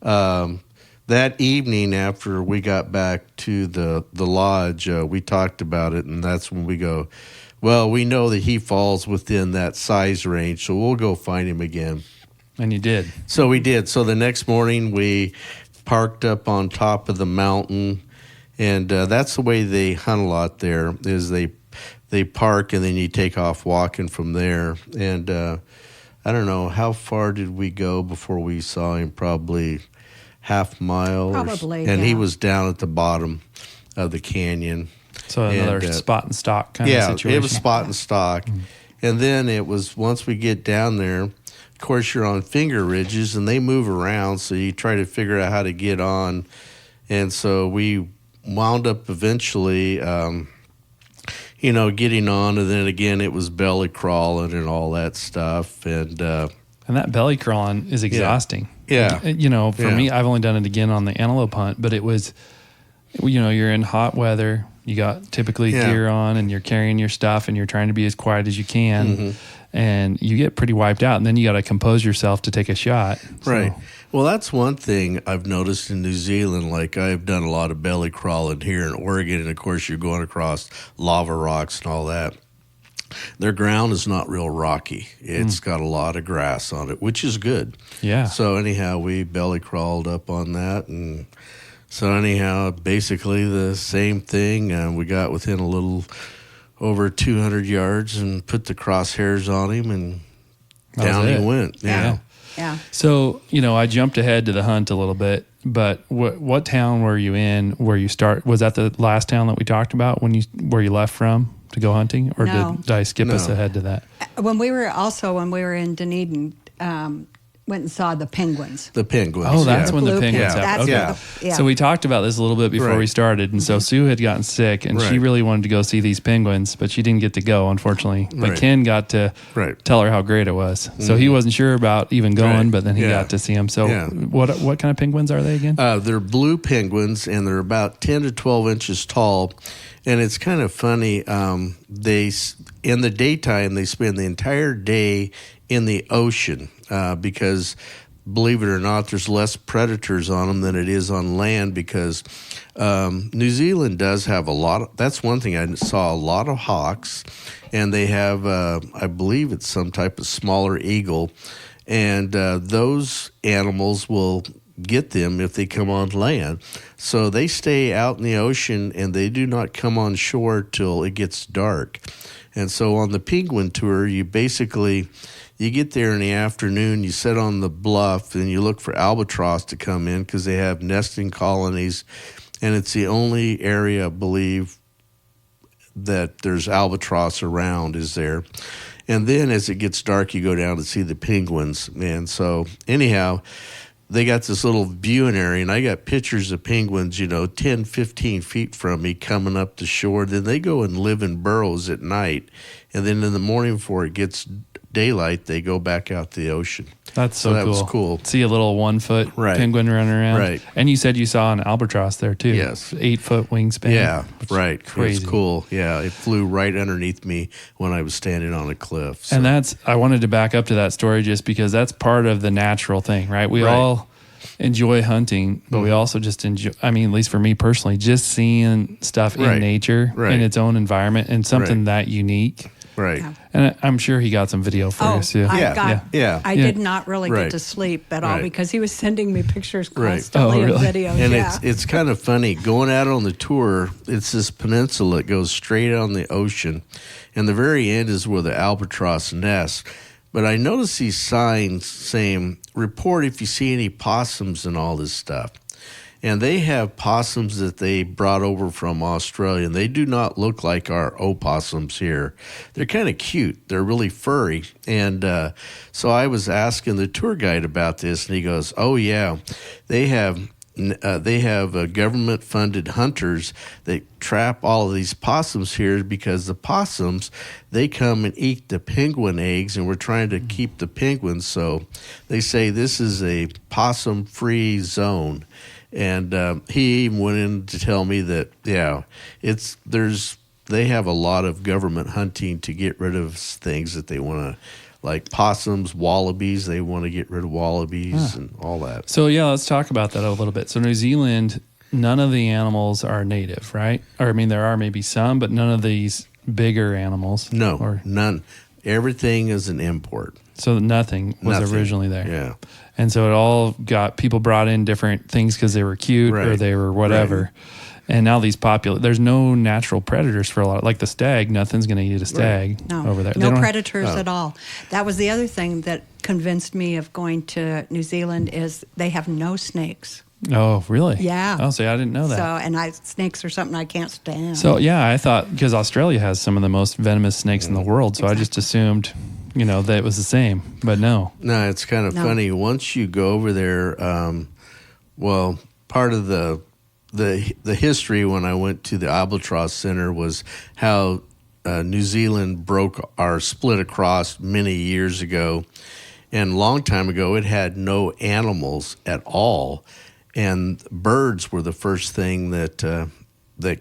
Speaker 3: that evening after we got back to the lodge, we talked about it, and that's when we go, well, we know that he falls within that size range, so we'll go find him again.
Speaker 1: And you did.
Speaker 3: So we did. So the next morning we parked up on top of the mountain, and that's the way they hunt a lot there, is they park and then you take off walking from there. And I don't know, how far did we go before we saw him? Probably half mile.
Speaker 2: Probably,
Speaker 3: and he
Speaker 2: yeah.
Speaker 3: was down at the bottom of the canyon.
Speaker 1: So another spot and stock kind of situation.
Speaker 3: Yeah, it was spot and stock. Mm-hmm. And then it was, once we get down there, of course you're on finger ridges and they move around, so you try to figure out how to get on. And so we wound up eventually getting on, and then again it was belly crawling and all that stuff, and
Speaker 1: that belly crawling is exhausting.
Speaker 3: Yeah.
Speaker 1: For me, I've only done it again on the antelope hunt, but it was, you're in hot weather, you got typically gear on, and you're carrying your stuff, and you're trying to be as quiet as you can, mm-hmm. and you get pretty wiped out, and then you got to compose yourself to take a shot.
Speaker 3: Right. Well, that's one thing I've noticed in New Zealand. Like, I've done a lot of belly crawling here in Oregon, and of course you're going across lava rocks and all that. Their ground is not real rocky. It's got a lot of grass on it, which is good. Yeah. So anyhow, we belly crawled up on that, and so anyhow, basically the same thing. We got within a little over 200 yards and put the crosshairs on him, and down he went. Yeah.
Speaker 2: Yeah.
Speaker 1: So, I jumped ahead to the hunt a little bit, but what town were you in where you start? Was that the last town that we talked about where you left from to go hunting? Or
Speaker 2: No.
Speaker 1: did I skip us ahead to that?
Speaker 2: When we were in Dunedin, went and saw the penguins.
Speaker 3: The penguins.
Speaker 1: Oh, that's when the
Speaker 2: Blue
Speaker 1: penguins
Speaker 2: penguins.
Speaker 1: happened.
Speaker 2: That's
Speaker 1: Okay. So we talked about this a little bit before we started. And so Sue had gotten sick, and she really wanted to go see these penguins, but she didn't get to go, unfortunately. But Ken got to tell her how great it was. So he wasn't sure about even going, but then he got to see them. So what kind of penguins are they again?
Speaker 3: They're blue penguins, and they're about 10 to 12 inches tall. And it's kind of funny. They, in the daytime, they spend the entire day in the ocean because, believe it or not, there's less predators on them than it is on land, because New Zealand does have a lot of, that's one thing I saw, a lot of hawks, and they have, I believe it's some type of smaller eagle, and those animals will get them if they come on land. So they stay out in the ocean, and they do not come on shore till it gets dark. And so on the penguin tour, you get there in the afternoon, you sit on the bluff, and you look for albatross to come in because they have nesting colonies, and it's the only area, I believe, that there's albatross around is there. And then as it gets dark, you go down to see the penguins. And so anyhow, they got this little viewing area, and I got pictures of penguins, 10, 15 feet from me coming up the shore. Then they go and live in burrows at night. And then in the morning before it gets daylight, they go back out to the ocean.
Speaker 1: That's so
Speaker 3: that
Speaker 1: cool.
Speaker 3: was cool.
Speaker 1: See a little 1 foot penguin running around.
Speaker 3: Right.
Speaker 1: And you said you saw an albatross there too.
Speaker 3: Yes.
Speaker 1: 8 foot wingspan.
Speaker 3: Yeah, right.
Speaker 1: Crazy.
Speaker 3: It was cool. Yeah, it flew right underneath me when I was standing on a cliff. So.
Speaker 1: And I wanted to back up to that story just because that's part of the natural thing, right? We all enjoy hunting, but we also just enjoy, at least for me personally, just seeing stuff in nature in its own environment, and something that unique
Speaker 3: Right.
Speaker 2: Yeah.
Speaker 1: And I'm sure he got some video for us too.
Speaker 2: I did not really
Speaker 3: Right.
Speaker 2: get to sleep at all
Speaker 3: Right.
Speaker 2: because he was sending me pictures
Speaker 3: Right.
Speaker 2: constantly
Speaker 1: Oh, really?
Speaker 2: and videos.
Speaker 3: And
Speaker 2: yeah.
Speaker 3: it's kind of funny going out on the tour. It's this peninsula that goes straight on the ocean, and the very end is where the albatross nests. But I noticed these signs saying, "Report if you see any possums and all this stuff." And they have possums that they brought over from Australia, and they do not look like our opossums here. They're kind of cute. They're really furry. And so I was asking the tour guide about this, and he goes, "Oh yeah, they have government-funded hunters that trap all of these possums here because the possums, they come and eat the penguin eggs, and we're trying to keep the penguins. So they say this is a possum-free zone." And he even went in to tell me that, they have a lot of government hunting to get rid of things that they want to, like possums, wallabies. They want to get rid of wallabies and all that.
Speaker 1: So yeah, let's talk about that a little bit. So New Zealand, none of the animals are native, right? Or I mean, there are maybe some, but none of these bigger animals.
Speaker 3: No, none. Everything is an import.
Speaker 1: So nothing was originally there.
Speaker 3: Yeah.
Speaker 1: And so it all got, people brought in different things because they were cute or they were whatever. Right. And now these there's no natural predators for a lot, like the stag. Nothing's going to eat a stag over there.
Speaker 2: No predators at all. That was the other thing that convinced me of going to New Zealand is they have no snakes.
Speaker 1: Oh, really?
Speaker 2: Yeah.
Speaker 1: Oh, see, I didn't know that.
Speaker 2: So, and snakes are something I can't stand.
Speaker 1: So, yeah, I thought, because Australia has some of the most venomous snakes in the world, so I just assumed, that it was the same, but no.
Speaker 3: No, it's kind of funny. Once you go over there, part of the history when I went to the Albatross Center was how New Zealand split across many years ago. And a long time ago, it had no animals at all. And birds were the first thing that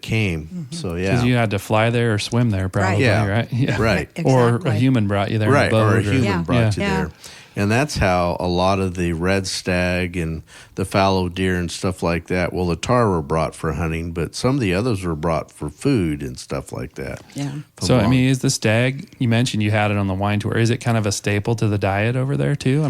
Speaker 3: came. Mm-hmm. So, yeah.
Speaker 1: Because you had to fly there or swim there, probably, right?
Speaker 3: Yeah. Right.
Speaker 2: Exactly.
Speaker 1: Or a human brought you there.
Speaker 3: Right,
Speaker 1: or
Speaker 3: a human brought you there. And that's how a lot of the red stag and the fallow deer and stuff like that, the tahr were brought for hunting, but some of the others were brought for food and stuff like that.
Speaker 2: Yeah.
Speaker 1: So, is the stag, you mentioned you had it on the wine tour, is it kind of a staple to the diet over there, too?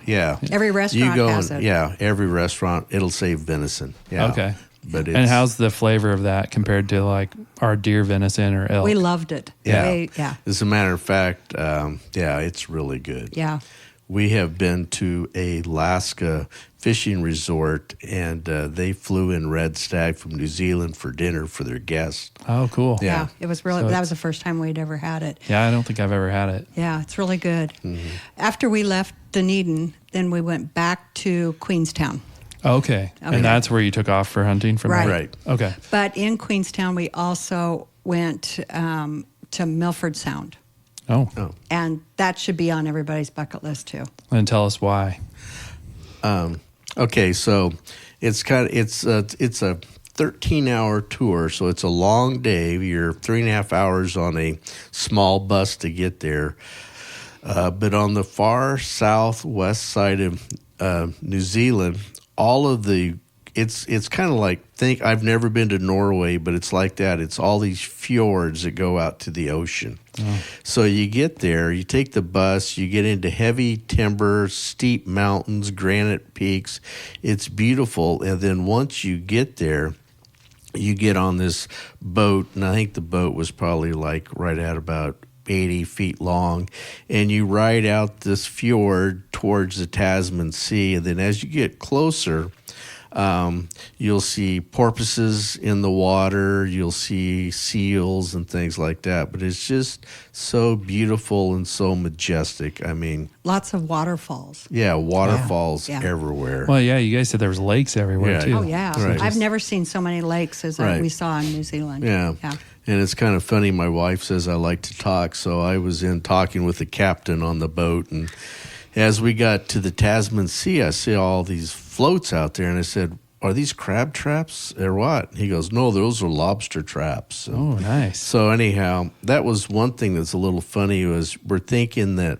Speaker 3: Yeah.
Speaker 2: Every restaurant has it.
Speaker 3: Yeah, every restaurant, it'll say venison. Yeah.
Speaker 1: Okay. And how's the flavor of that compared to like our deer venison or elk?
Speaker 2: We loved it.
Speaker 3: Yeah. As a matter of fact, it's really good.
Speaker 2: Yeah.
Speaker 3: We have been to a Alaska fishing resort, and they flew in red stag from New Zealand for dinner for their guests.
Speaker 1: Oh, cool.
Speaker 2: Yeah, it was really, that was the first time we'd ever had it.
Speaker 1: Yeah, I don't think I've ever had it.
Speaker 2: Yeah, it's really good.
Speaker 3: Mm-hmm.
Speaker 2: After we left Dunedin, then we went back to Queenstown.
Speaker 1: Okay. And that's where you took off for hunting from there?
Speaker 3: Right.
Speaker 1: Okay.
Speaker 2: But in Queenstown, we also went to Milford Sound.
Speaker 1: Oh.
Speaker 2: And that should be on everybody's bucket list, too.
Speaker 1: And tell us why.
Speaker 3: Okay, so it's a 13-hour tour, so it's a long day. You're 3.5 hours on a small bus to get there. But on the far southwest side of New Zealand, it's kind of like, I've never been to Norway, but it's like that. It's all these fjords that go out to the ocean. Oh. So you get there, you take the bus, you get into heavy timber, steep mountains, granite peaks. It's beautiful. And then once you get there, you get on this boat, and I think the boat was probably like right at about 80 feet long, and you ride out this fjord towards the Tasman Sea. And then as you get closer, you'll see porpoises in the water, you'll see seals and things like that. But it's just so beautiful and so majestic. I mean,
Speaker 2: lots of waterfalls.
Speaker 3: Yeah, waterfalls everywhere.
Speaker 1: Well, yeah, you guys said there was lakes everywhere too.
Speaker 2: Oh, yeah. Right. I've never seen so many lakes as we saw in New Zealand.
Speaker 3: Yeah. And it's kind of funny. My wife says I like to talk, so I was in talking with the captain on the boat, and as we got to the Tasman Sea, I see all these floats out there, and I said, "Are these crab traps or what?" He goes, "No, those are lobster traps."
Speaker 1: Oh, nice.
Speaker 3: So anyhow, that was one thing that's a little funny, was we're thinking that,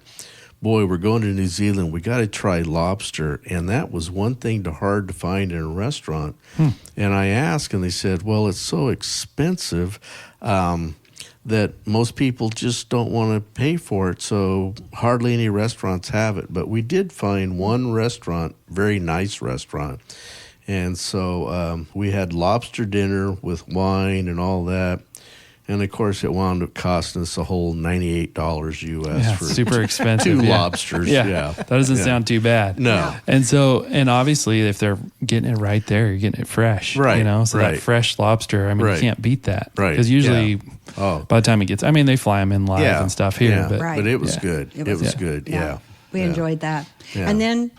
Speaker 3: boy, we're going to New Zealand, we got to try lobster, and that was one thing hard to find in a restaurant. And I asked, and they said, "Well, it's so expensive." that most people just don't want to pay for it, so hardly any restaurants have it. But we did find one restaurant, very nice restaurant, and so we had lobster dinner with wine and all that. And of course, it wound up costing us a whole $98 US for
Speaker 1: super expensive.
Speaker 3: two lobsters. Yeah.
Speaker 1: That doesn't sound too bad.
Speaker 3: No.
Speaker 1: And obviously, if they're getting it right there, you're getting it fresh.
Speaker 3: Right.
Speaker 1: So that fresh lobster, I mean, you can't beat that.
Speaker 3: Right.
Speaker 1: Because usually, by the time it gets, I mean, they fly them in live and stuff here. But,
Speaker 3: but it was good. It was good. Yeah.
Speaker 2: We enjoyed that.
Speaker 3: Yeah.
Speaker 2: And then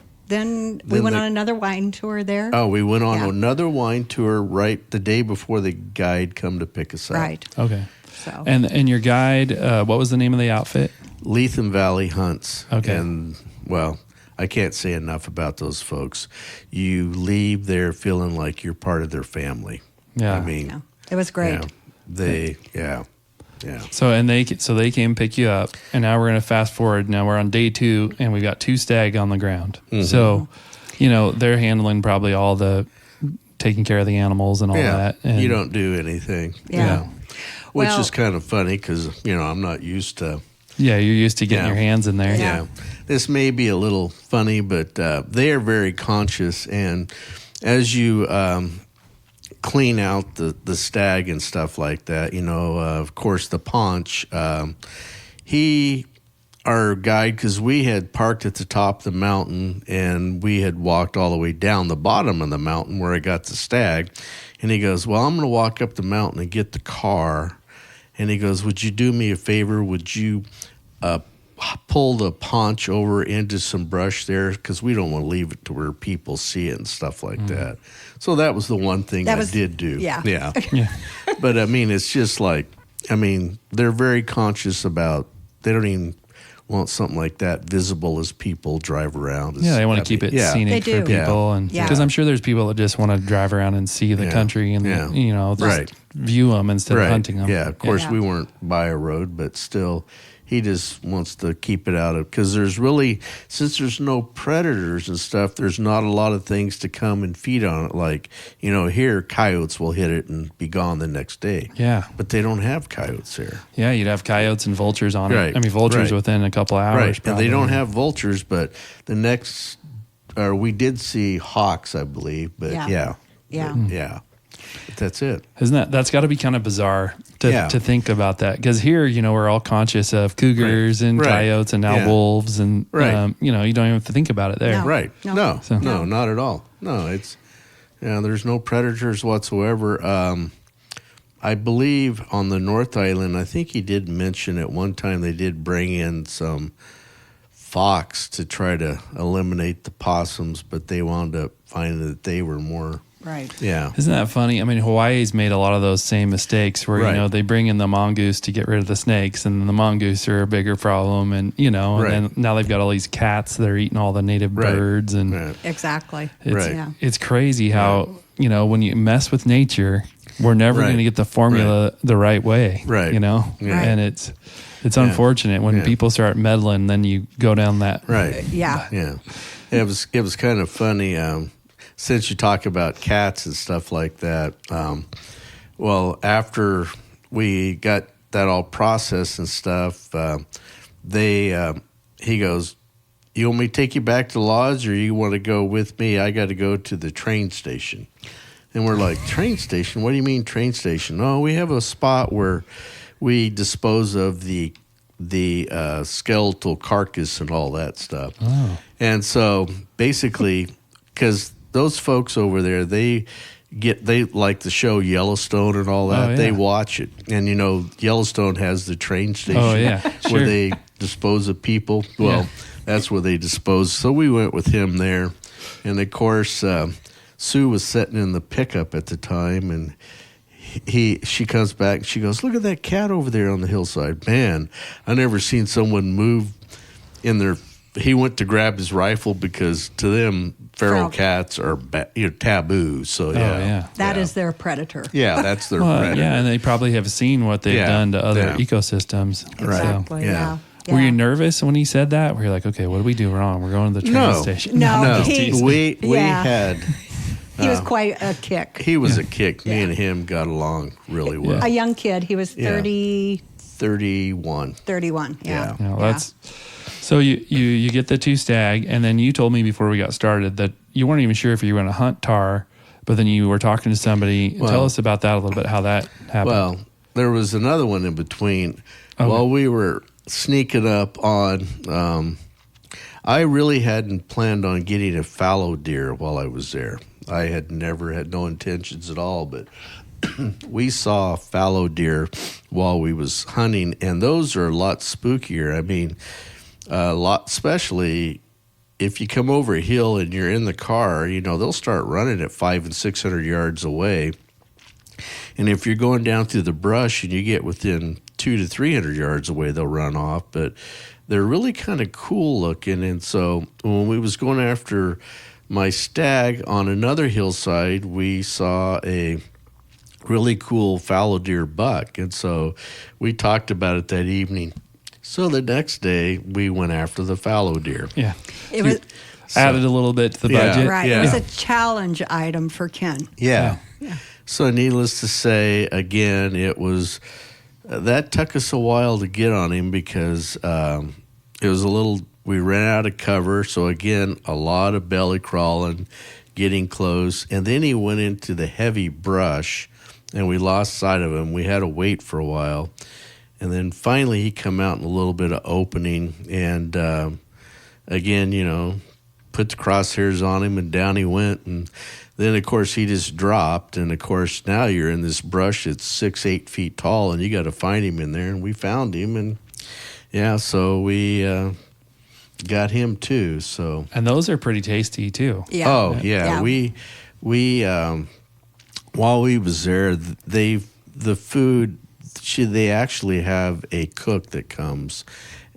Speaker 2: we went on another wine tour there.
Speaker 3: Oh, we went on another wine tour right the day before the guide come to pick us up.
Speaker 2: Right.
Speaker 1: Okay.
Speaker 2: So.
Speaker 1: And your guide, what was the name of the outfit?
Speaker 3: Lethem Valley Hunts.
Speaker 1: Okay.
Speaker 3: And, well, I can't say enough about those folks. You leave there feeling like you're part of their family.
Speaker 1: Yeah.
Speaker 3: I mean,
Speaker 2: it was great.
Speaker 3: Yeah.
Speaker 1: So they came pick you up, and now we're going to fast forward. Now we're on day 2, and we've got 2 stag on the ground.
Speaker 3: Mm-hmm.
Speaker 1: So, they're handling probably all the taking care of the animals and all that. And
Speaker 3: you don't do anything.
Speaker 2: Yeah.
Speaker 3: Which is kind of funny because I'm not used to.
Speaker 1: Yeah, you're used to getting your hands in there.
Speaker 3: Yeah. This may be a little funny, but they are very conscious, and as you clean out the stag and stuff like that, of course the paunch, our guide, because we had parked at the top of the mountain and we had walked all the way down the bottom of the mountain where I got the stag, and he goes, well, I'm going to walk up the mountain and get the car, and he goes, would you do me a favor, would you pull the paunch over into some brush there, because we don't want to leave it to where people see it and stuff like that. So that was the one thing I did do. Yeah. But I mean, it's just like, they're very conscious about, they don't even want something like that visible as people drive around.
Speaker 1: They want to keep it scenic for people, and because I'm sure there's people that just want to drive around and see the country and just view them instead of hunting them.
Speaker 3: Yeah, of course we weren't by a road, but still, he just wants to keep it out of, because since there's no predators and stuff, there's not a lot of things to come and feed on it. Like, here coyotes will hit it and be gone the next day.
Speaker 1: Yeah.
Speaker 3: But they don't have coyotes there.
Speaker 1: Yeah, you'd have coyotes and vultures on it. I mean, vultures within a couple hours.
Speaker 3: Right,
Speaker 1: probably.
Speaker 3: and they don't have vultures, but we did see hawks, I believe, but yeah. But that's it.
Speaker 1: That's got to be kind of bizarre to think about that, because here, we're all conscious of cougars and coyotes and now wolves, and you don't even have to think about it there.
Speaker 2: No.
Speaker 3: Right. No, not at all. No, it's there's no predators whatsoever. I believe on the North Island, I think he did mention at one time they did bring in some fox to try to eliminate the possums, but they wound up finding that they were more.
Speaker 2: Right.
Speaker 3: Yeah.
Speaker 1: Isn't that funny? I mean, Hawaii's made a lot of those same mistakes where, they bring in the mongoose to get rid of the snakes, and the mongoose are a bigger problem. And, and then now they've got all these cats that are eating all the native birds. And
Speaker 2: exactly.
Speaker 1: It's crazy how, when you mess with nature, we're never going to get the formula the right way.
Speaker 3: Right.
Speaker 1: And it's unfortunate when people start meddling, then you go down that.
Speaker 3: Right.
Speaker 2: Yeah.
Speaker 3: It was kind of funny. Since you talk about cats and stuff like that, after we got that all processed and stuff, he goes, you want me to take you back to the lodge, or you want to go with me? I got to go to the train station. And we're like, train station? What do you mean train station? Oh, we have a spot where we dispose of the skeletal carcass and all that stuff. Oh. And so basically, because those folks over there, they like the show Yellowstone and all that. They watch it. And, Yellowstone has the train station where they dispose of people. Well, that's where they dispose. So we went with him there. And, of course, Sue was sitting in the pickup at the time, and she comes back and she goes, look at that cat over there on the hillside. Man, I never seen someone move in their. He went to grab his rifle because to them, feral cats are taboo. So
Speaker 2: that is their predator.
Speaker 3: Yeah, that's their predator.
Speaker 1: Yeah, and they probably have seen what they've done to other ecosystems.
Speaker 2: Exactly.
Speaker 1: So, were you nervous when he said that? Were you like, okay, what do we do wrong? We're going to the train station.
Speaker 2: No.
Speaker 3: We had.
Speaker 2: He was quite a kick.
Speaker 3: He was a kick. Me and him got along really well.
Speaker 2: A young kid. He was 30,
Speaker 3: 31.
Speaker 2: 31. Yeah.
Speaker 1: You know, that's so you get the 2 stag, and then you told me before we got started that you weren't even sure if you were going to hunt tar, but then you were talking to somebody. Tell us about that a little bit, how that happened.
Speaker 3: Well, there was another one in between. Okay. While we were sneaking up on, I really hadn't planned on getting a fallow deer while I was there. I had never had no intentions at all, but we saw fallow deer while we was hunting, and those are a lot spookier. I mean, a lot, especially if you come over a hill and you're in the car, you know, they'll start running at 500 and 600 yards away. And if you're going down through the brush and you get within 200 to 300 yards away, they'll run off. But they're really kind of cool looking. And so when we was going after my stag on another hillside, we saw a really cool fallow deer buck. And so we talked about it that evening. So the next day, we went after the fallow deer.
Speaker 1: Yeah.
Speaker 2: It was
Speaker 1: added a little bit to the budget.
Speaker 2: right.
Speaker 3: Yeah.
Speaker 2: It was a challenge item for Ken.
Speaker 3: Yeah.
Speaker 2: Yeah.
Speaker 3: So needless to say, again, it was that took us a while to get on him because it was a little. We ran out of cover, so again, a lot of belly crawling, getting close, and then he went into the heavy brush, and we lost sight of him. We had to wait for a while. And then finally he come out in a little bit of opening and, again, you know, put the crosshairs on him and down he went. And then, of course, he just dropped. And, of course, now you're in this brush that's 6-8 feet tall and you got to find him in there. And we found him. And, yeah, so we got him too. So.
Speaker 1: And those are pretty tasty too.
Speaker 2: Yeah.
Speaker 3: Oh, yeah. We while we was there, the food, they actually have a cook that comes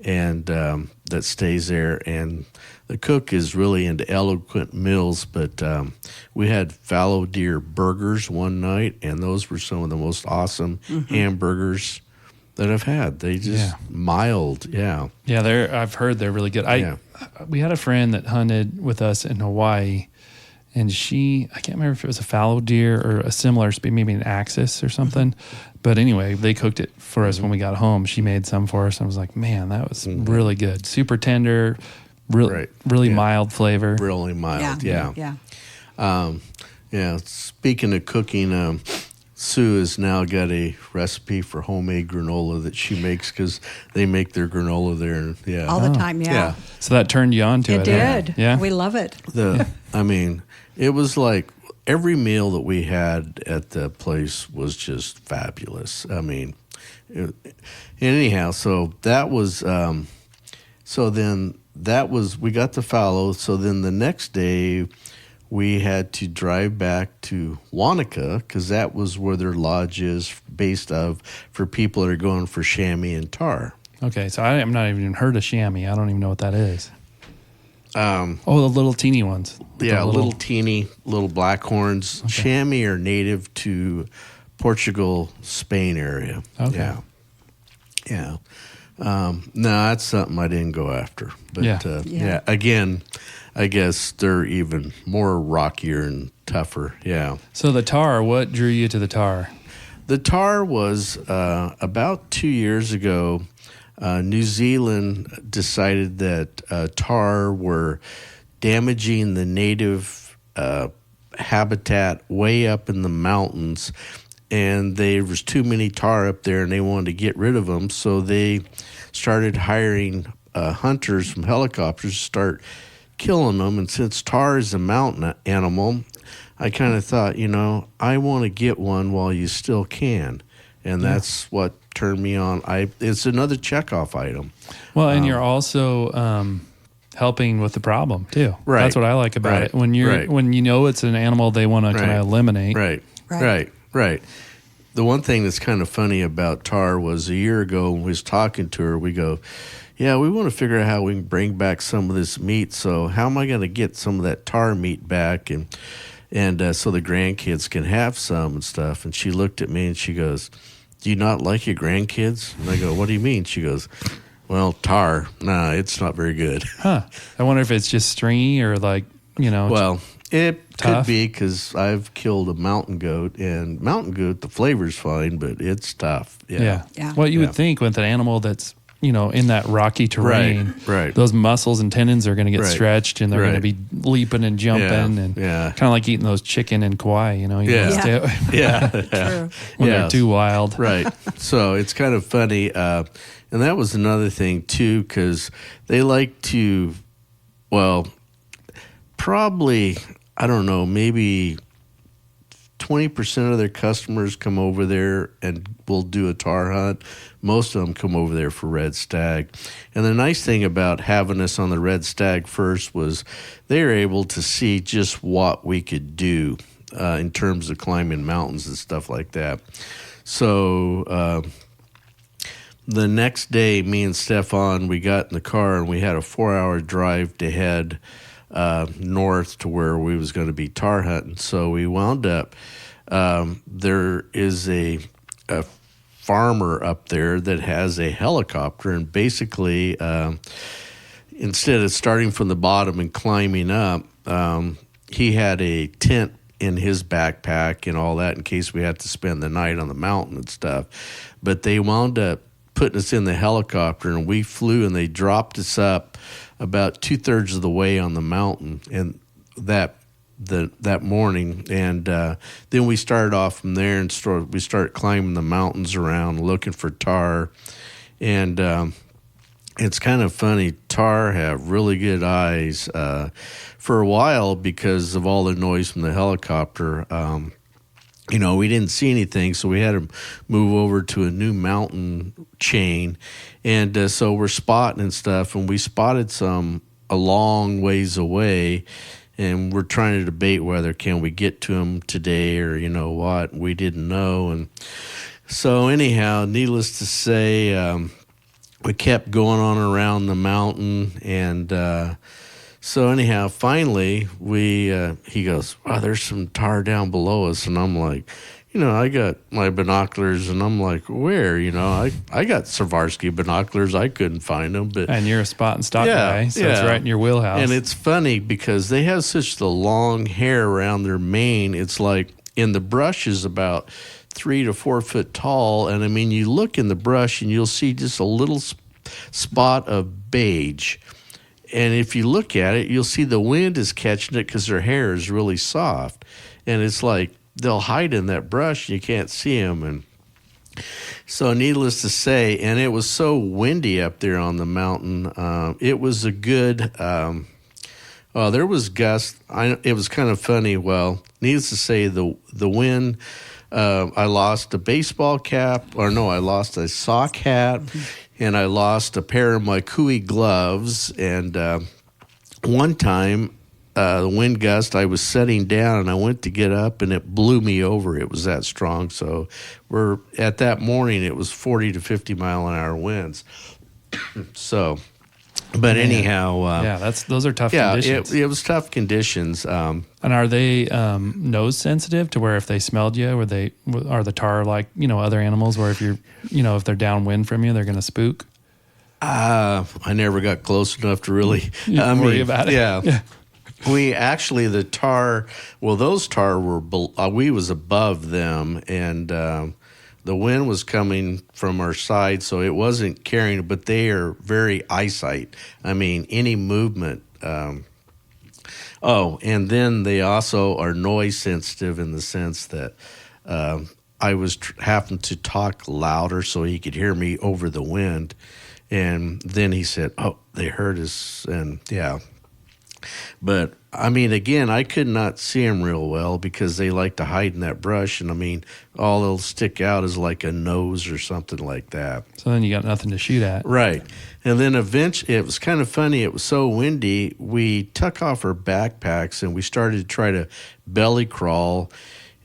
Speaker 3: and that stays there, and the cook is really into eloquent meals, but we had fallow deer burgers one night, and those were some of the most awesome hamburgers that I've had. They just mild,
Speaker 1: Yeah, I've heard they're really good. We had a friend that hunted with us in Hawaii, and I can't remember if it was a fallow deer or a similar, maybe an axis or something. But anyway, they cooked it for us when we got home. She made some for us. I was like, man, that was really good. Super tender, really mild flavor.
Speaker 3: Really mild, yeah. Speaking of cooking, Sue has now got a recipe for homemade granola that she makes because they make their granola there.
Speaker 2: All the time, yeah.
Speaker 1: So that turned you on to it.
Speaker 2: It did.
Speaker 1: Huh? Yeah.
Speaker 2: We love it.
Speaker 3: I mean, it was like every meal that we had at the place was just fabulous. I mean, anyhow, so that was, we got the fallow. So then the next day we had to drive back to Wanaka because that was where their lodge is based for people that are going for chamois and tar.
Speaker 1: Okay, so I'm not even heard of chamois. I don't even know what that is. The little teeny ones.
Speaker 3: Little teeny, little black horns. Okay. Chamois are native to Portugal, Spain area.
Speaker 1: Okay.
Speaker 3: Yeah. No, that's something I didn't go after. But again, I guess they're even more rockier and tougher. Yeah.
Speaker 1: So the tar, what drew you to the tar?
Speaker 3: The tar was about 2 years ago. New Zealand decided that tar were damaging the native habitat way up in the mountains, and there was too many tar up there, and they wanted to get rid of them. So they started hiring hunters from helicopters to start killing them. And since tar is a mountain animal, I kind of thought, I want to get one while you still can. And that's what turned me on. It's another checkoff item. Well,
Speaker 1: and you're also helping with the problem too.
Speaker 3: Right.
Speaker 1: That's what I like about it. When when it's an animal they want to kind of eliminate.
Speaker 3: Right. The one thing that's kind of funny about tar was a year ago when we was talking to her, we go, yeah, we want to figure out how we can bring back some of this meat. So how am I going to get some of that tar meat back and so the grandkids can have some and stuff? And she looked at me and she goes, do you not like your grandkids? And I go, what do you mean? She goes, well, tar. Nah, it's not very good.
Speaker 1: Huh. I wonder if it's just stringy or like,
Speaker 3: Well, It
Speaker 1: tough?
Speaker 3: could be because I've killed a mountain goat, and mountain goat, the flavor's fine, but it's tough.
Speaker 1: Yeah.
Speaker 2: Yeah.
Speaker 1: Well, you
Speaker 3: Yeah.
Speaker 1: would think with an animal that's, in that rocky terrain,
Speaker 3: right.
Speaker 1: those muscles and tendons are going to get
Speaker 3: Right.
Speaker 1: stretched, and they're going to be leaping and jumping, and
Speaker 3: Yeah.
Speaker 1: kind of like eating those chicken and Kauai, you wanna
Speaker 3: Yeah.
Speaker 1: stay away
Speaker 3: Yeah.
Speaker 2: True.
Speaker 1: when
Speaker 3: Yeah.
Speaker 1: they're too wild.
Speaker 3: Right. So it's kind of funny. And that was another thing, too, because they like to, well, probably, I don't know, maybe 20% of their customers come over there and will do a tar hunt. Most of them come over there for red stag. And the nice thing about having us on the red stag first was they were able to see just what we could do in terms of climbing mountains and stuff like that. So the next day, me and Stefan, we got in the car and we had a 4-hour drive to head north to where we was going to be tar hunting. So we wound up, there is a farmer up there that has a helicopter, and basically instead of starting from the bottom and climbing up, he had a tent in his backpack and all that in case we had to spend the night on the mountain and stuff. But they wound up putting us in the helicopter, and we flew, and they dropped us up about 2/3 of the way on the mountain, and that morning, and then we started off from there, and we started climbing the mountains around looking for tar. And it's kind of funny, tar have really good eyes for a while because of all the noise from the helicopter. We didn't see anything, so we had to move over to a new mountain chain. And so we're spotting and stuff, and we spotted some a long ways away, and we're trying to debate whether can we get to them today or what. We didn't know. And so anyhow, needless to say, we kept going on around the mountain, and so anyhow, finally, he goes, "Wow, there's some tar down below us," and I'm like, I got my binoculars, and I'm like, "Where?" I got Swarovski binoculars. I couldn't find them, but
Speaker 1: And you're a spot and stock guy, so it's right in your wheelhouse.
Speaker 3: And it's funny because they have such the long hair around their mane. It's like in the brush is about 3 to 4 foot tall, and I mean, you look in the brush and you'll see just a little spot of beige. And if you look at it, you'll see the wind is catching it because their hair is really soft. And it's like they'll hide in that brush and you can't see them. And so needless to say, and it was so windy up there on the mountain, it was a good, there was gusts. It was kind of funny. Well, needless to say, the wind, I lost a baseball cap, I lost a sock hat. And I lost a pair of my Kui gloves. And one time, the wind gust, I was setting down, and I went to get up, and it blew me over. It was that strong. So at that morning, it was 40 to 50 mile an hour winds. So, but anyhow,
Speaker 1: those are tough conditions.
Speaker 3: it was tough conditions.
Speaker 1: And are they nose sensitive to where if they smelled you, are the tar like other animals where if you're if they're downwind from you, they're going to spook?
Speaker 3: I never got close enough to really
Speaker 1: worry about it.
Speaker 3: Yeah. We actually those tar were we was above them, and the wind was coming from our side, so it wasn't carrying. But they are very eyesight. I mean, any movement. And then they also are noise sensitive in the sense that I was having to talk louder so he could hear me over the wind. And then he said, "Oh, they heard us," and yeah. But I mean, again, I could not see them real well because they like to hide in that brush, and I mean, all they'll stick out is like a nose or something like that.
Speaker 1: So then you got nothing to shoot at,
Speaker 3: right? And then eventually, it was kind of funny. It was so windy, we took off our backpacks and we started to try to belly crawl,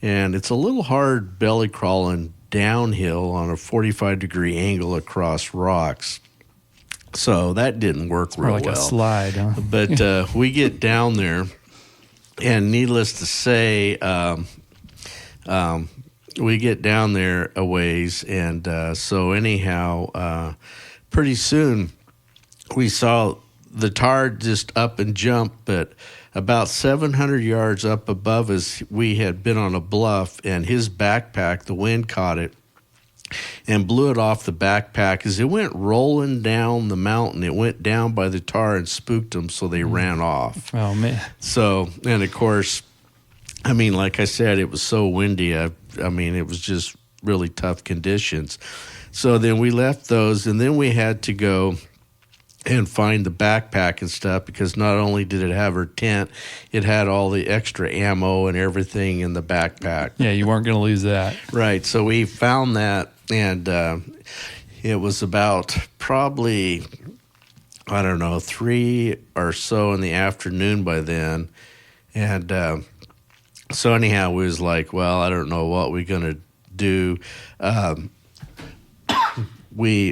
Speaker 3: and it's a little hard belly crawling downhill on a 45-degree angle across rocks. So that didn't work real
Speaker 1: like
Speaker 3: well.
Speaker 1: A slide, huh?
Speaker 3: But we get down there, and needless to say, we get down there a ways, and so anyhow, pretty soon we saw the tar just up and jumped, but about 700 yards up above us, we had been on a bluff, and his backpack, the wind caught it and blew it off the backpack. As it went rolling down the mountain, it went down by the tar and spooked them, so they ran off.
Speaker 1: Oh, man.
Speaker 3: So, and of course, I mean, like I said, it was so windy. I mean, it was just really tough conditions. So then we left those, and then we had to go and find the backpack and stuff, because not only did it have her tent, it had all the extra ammo and everything in the backpack.
Speaker 1: Yeah, you weren't going to lose that.
Speaker 3: Right. So we found that, and it was about probably, I don't know, 3 or so in the afternoon by then. And so anyhow, we was like, well, I don't know what we're going to do.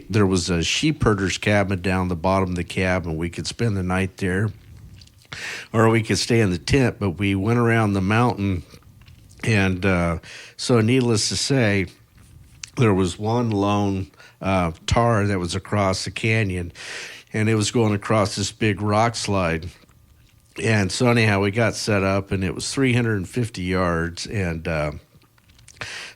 Speaker 3: There was a sheep herder's cabin down the bottom of the cabin. We could spend the night there, or we could stay in the tent. But we went around the mountain, and so needless to say, there was one lone tar that was across the canyon, and it was going across this big rock slide. And so anyhow, we got set up, and it was 350 yards, and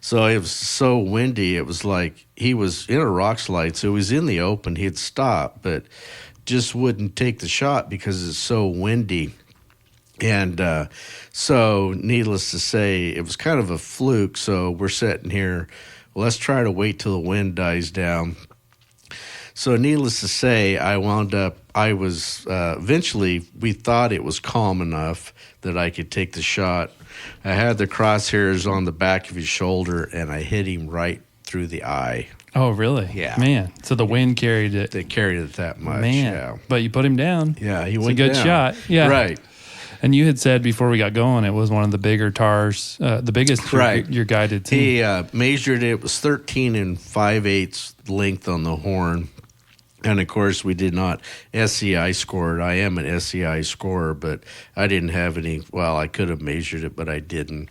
Speaker 3: so it was so windy. It was like he was in a rock slide, so he was in the open. He'd stop, but just wouldn't take the shot because it's so windy. And so needless to say, it was kind of a fluke. So we're sitting here, well, let's try to wait till the wind dies down. So needless to say, eventually we thought it was calm enough that I could take the shot. I had the crosshairs on the back of his shoulder, and I hit him right through the eye.
Speaker 1: Oh, really?
Speaker 3: Yeah.
Speaker 1: Man, so the wind carried it.
Speaker 3: They carried it that much.
Speaker 1: Man,
Speaker 3: Yeah.
Speaker 1: but you put him down.
Speaker 3: Yeah, he
Speaker 1: It's
Speaker 3: went
Speaker 1: a good
Speaker 3: down.
Speaker 1: shot. Yeah.
Speaker 3: Right.
Speaker 1: And you had said before we got going, it was one of the bigger tars, the biggest
Speaker 3: Right.
Speaker 1: your guided team.
Speaker 3: He measured it. It was 13 5/8 length on the horn. And, of course, we did not SCI score it. I am an SCI scorer, but I didn't have any. Well, I could have measured it, but I didn't.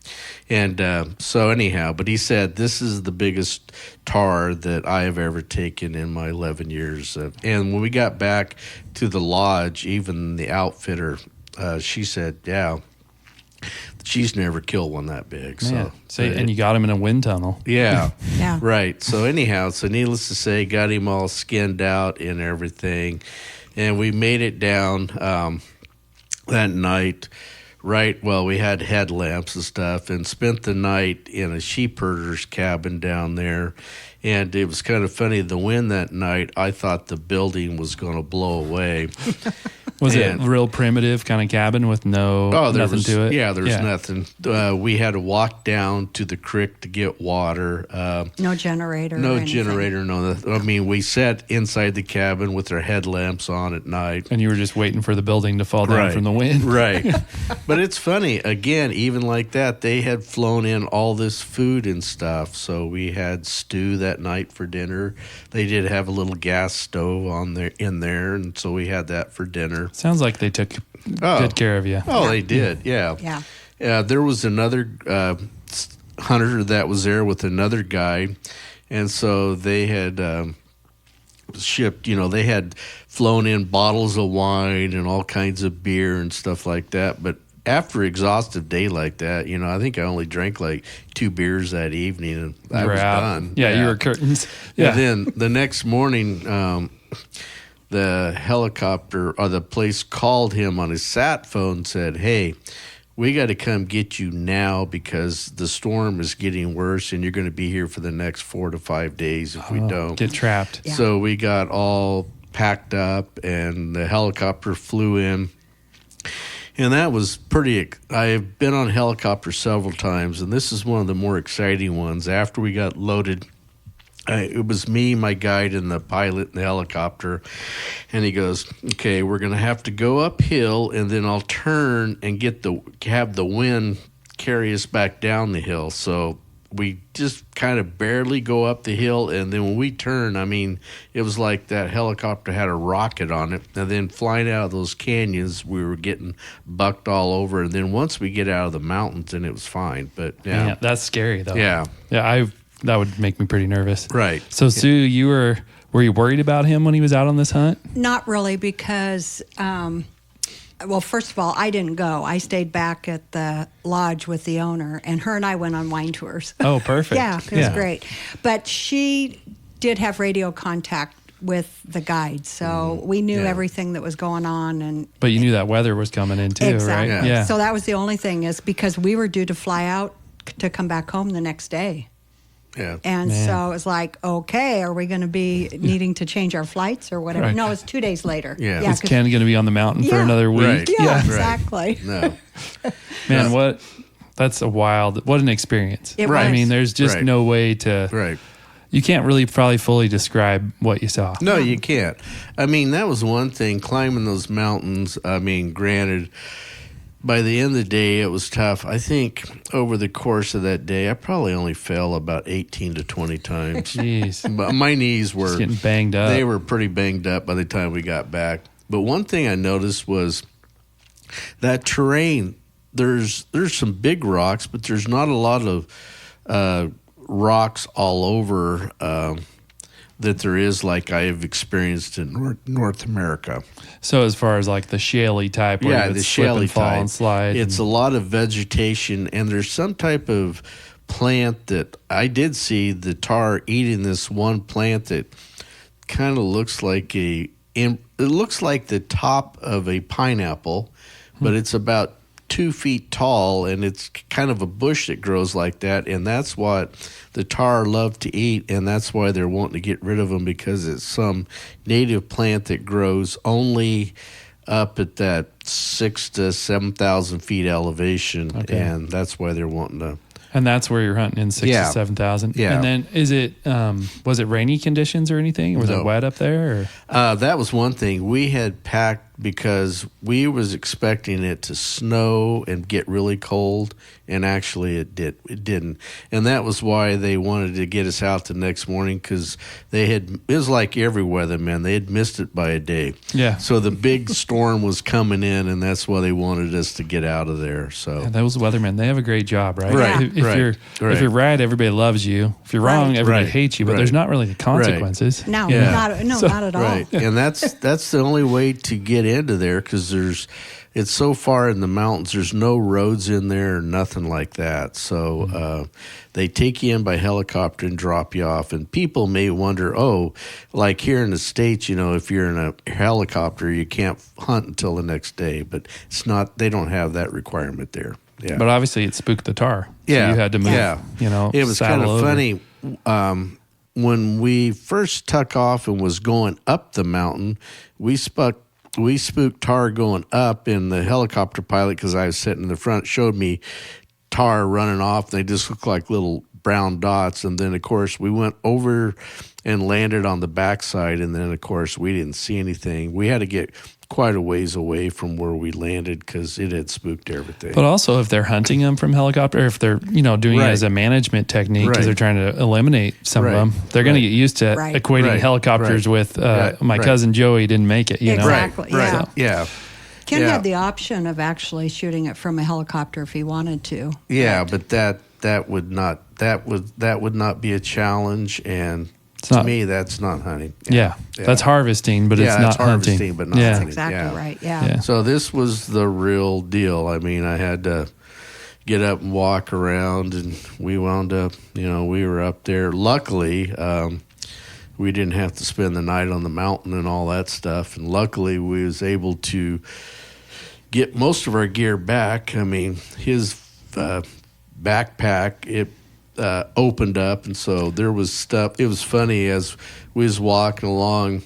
Speaker 3: And so anyhow, but he said, this is the biggest tar that I have ever taken in my 11 years. And when we got back to the lodge, even the outfitter, she said, yeah, she's never killed one that big.
Speaker 1: Man.
Speaker 3: So
Speaker 1: And you got him in a wind tunnel.
Speaker 3: yeah.
Speaker 2: Yeah.
Speaker 3: Right. So anyhow, so needless to say, got him all skinned out and everything. And we made it down that night. Right. Well, we had headlamps and stuff, and spent the night in a sheep herder's cabin down there. And it was kind of funny. The wind that night, I thought the building was going to blow away.
Speaker 1: Was it real primitive kind of cabin with nothing to it?
Speaker 3: Yeah, there was nothing. We had to walk down to the creek to get water.
Speaker 2: No generator.
Speaker 3: No
Speaker 2: or anything.
Speaker 3: generator, no. I mean, we sat inside the cabin with our headlamps on at night.
Speaker 1: And you were just waiting for the building to fall down
Speaker 3: Right.
Speaker 1: from the wind.
Speaker 3: Right. But it's funny, again, even like that, they had flown in all this food and stuff. So we had stew that night for dinner. They did have a little gas stove in there, and so we had that for dinner.
Speaker 1: Sounds like they took good care of you.
Speaker 3: Oh, they did, yeah.
Speaker 2: Yeah.
Speaker 3: There was another hunter that was there with another guy, and so they had shipped, they had flown in bottles of wine and all kinds of beer and stuff like that. But after an exhaustive day like that, I think I only drank like 2 beers that evening, and I was done.
Speaker 1: Yeah, you were curtains. Yeah.
Speaker 3: And then the next morning, the helicopter or the place called him on his sat phone and said, hey, we got to come get you now because the storm is getting worse and you're going to be here for the next 4 to 5 days if we don't.
Speaker 1: Get trapped.
Speaker 2: Yeah.
Speaker 3: So we got all packed up and the helicopter flew in. And that was pretty. I've been on helicopters several times, and this is one of the more exciting ones. After we got loaded, it was me, my guide, and the pilot in the helicopter. And he goes, okay, we're going to have to go uphill, and then I'll turn and have the wind carry us back down the hill. So we just kind of barely go up the hill, and then when we turn, I mean, it was like that helicopter had a rocket on it. And then flying out of those canyons, we were getting bucked all over. And then once we get out of the mountains, then it was fine. But yeah,
Speaker 1: Yeah, that's scary though.
Speaker 3: yeah.
Speaker 1: Yeah, that would make me pretty nervous.
Speaker 3: Right.
Speaker 1: So Sue, you were Were you worried about him when he was out on this hunt?
Speaker 2: Not really, because, well, first of all, I didn't go. I stayed back at the lodge with the owner, and her and I went on wine tours.
Speaker 1: Oh, perfect.
Speaker 2: Yeah, it was great. But she did have radio contact with the guide, so we knew everything that was going on.
Speaker 1: But you knew that weather was coming in too,
Speaker 2: exactly.
Speaker 1: right?
Speaker 2: Yeah. So that was the only thing, is because we were due to fly out to come back home the next day.
Speaker 3: Yeah.
Speaker 2: And so it was like, okay, are we going to be needing to change our flights or whatever?
Speaker 1: Right.
Speaker 2: No, it's 2 days later.
Speaker 3: Yeah.
Speaker 1: Is Ken going to be on the mountain for another week?
Speaker 3: Right.
Speaker 2: Yeah, exactly.
Speaker 3: No.
Speaker 1: Man, what an experience.
Speaker 2: It was.
Speaker 1: I mean, there's just no way to,
Speaker 3: Right.
Speaker 1: you can't really probably fully describe what you saw.
Speaker 3: No, you can't. I mean, that was one thing, climbing those mountains. I mean, granted, by the end of the day, it was tough. I think over the course of that day, I probably only fell about 18 to 20 times.
Speaker 1: Jeez.
Speaker 3: But my knees were
Speaker 1: Just getting banged up.
Speaker 3: They were pretty banged up by the time we got back. But one thing I noticed was that terrain. There's some big rocks, but there's not a lot of rocks all over that there is, like I have experienced in North America.
Speaker 1: So as far as like the shaly type, where you would
Speaker 3: the
Speaker 1: slip
Speaker 3: shaly
Speaker 1: and fall
Speaker 3: type.
Speaker 1: and slide.
Speaker 3: It's a lot of vegetation, and there's some type of plant that I did see the tar eating this one plant that kind of looks like it looks like the top of a pineapple, but it's about 2 feet tall, and it's kind of a bush that grows like that, and that's what the tar love to eat, and that's why they're wanting to get rid of them, because it's some native plant that grows only up at that 6,000 to 7,000 feet elevation, and that's why they're wanting to.
Speaker 1: And that's where you're hunting in 6,000 to 7,000.
Speaker 3: Yeah.
Speaker 1: And then is it was it rainy conditions or anything? Was it wet up there? Or?
Speaker 3: That was one thing. We had packed because we was expecting it to snow and get really cold, and actually it didn't. And that was why they wanted to get us out the next morning, because it was like every weatherman, they had missed it by a day.
Speaker 1: Yeah.
Speaker 3: So the big storm was coming in, and that's why they wanted us to get out of there. So
Speaker 1: Yeah, those weathermen, they have a great job, right?
Speaker 3: Right,
Speaker 1: If you're right, everybody loves you. If you're wrong, everybody hates you. But there's not really the consequences.
Speaker 2: No,
Speaker 3: Yeah.
Speaker 2: not at all.
Speaker 3: Right, and that's the only way to get into there, because it's so far in the mountains. There's no roads in there, nothing like that. So they take you in by helicopter and drop you off. And people may wonder, like here in the States, if you're in a helicopter, you can't hunt until the next day. But it's not. They don't have that requirement there. Yeah.
Speaker 1: But obviously, it spooked the tar. So
Speaker 3: Yeah.
Speaker 1: you had to move.
Speaker 3: Yeah. It was kind of funny. When we first took off and was going up the mountain, we spooked tar going up, and the helicopter pilot, because I was sitting in the front, showed me tar running off. They just looked like little brown dots. And then, of course, we went over and landed on the backside, and then, of course, we didn't see anything. We had to get quite a ways away from where we landed because it had spooked everything.
Speaker 1: But also, if they're hunting them from helicopter, if they're doing it as a management technique because they're trying to eliminate some of them, they're going to get used to equating helicopters with my cousin Joey didn't make it.
Speaker 2: Exactly.
Speaker 3: Yeah.
Speaker 2: Ken had the option of actually shooting it from a helicopter if he wanted to.
Speaker 3: Yeah, but that would not be a challenge, and to me, that's not hunting.
Speaker 1: Yeah. That's harvesting, but it's not hunting.
Speaker 3: Harvesting, but not
Speaker 2: That's
Speaker 3: hunting.
Speaker 2: exactly right. Yeah.
Speaker 3: So this was the real deal. I mean, I had to get up and walk around, and we wound up, we were up there. Luckily, we didn't have to spend the night on the mountain and all that stuff. And luckily, we was able to get most of our gear back. I mean, his backpack, it opened up, and so there was stuff. It was funny, as we was walking along,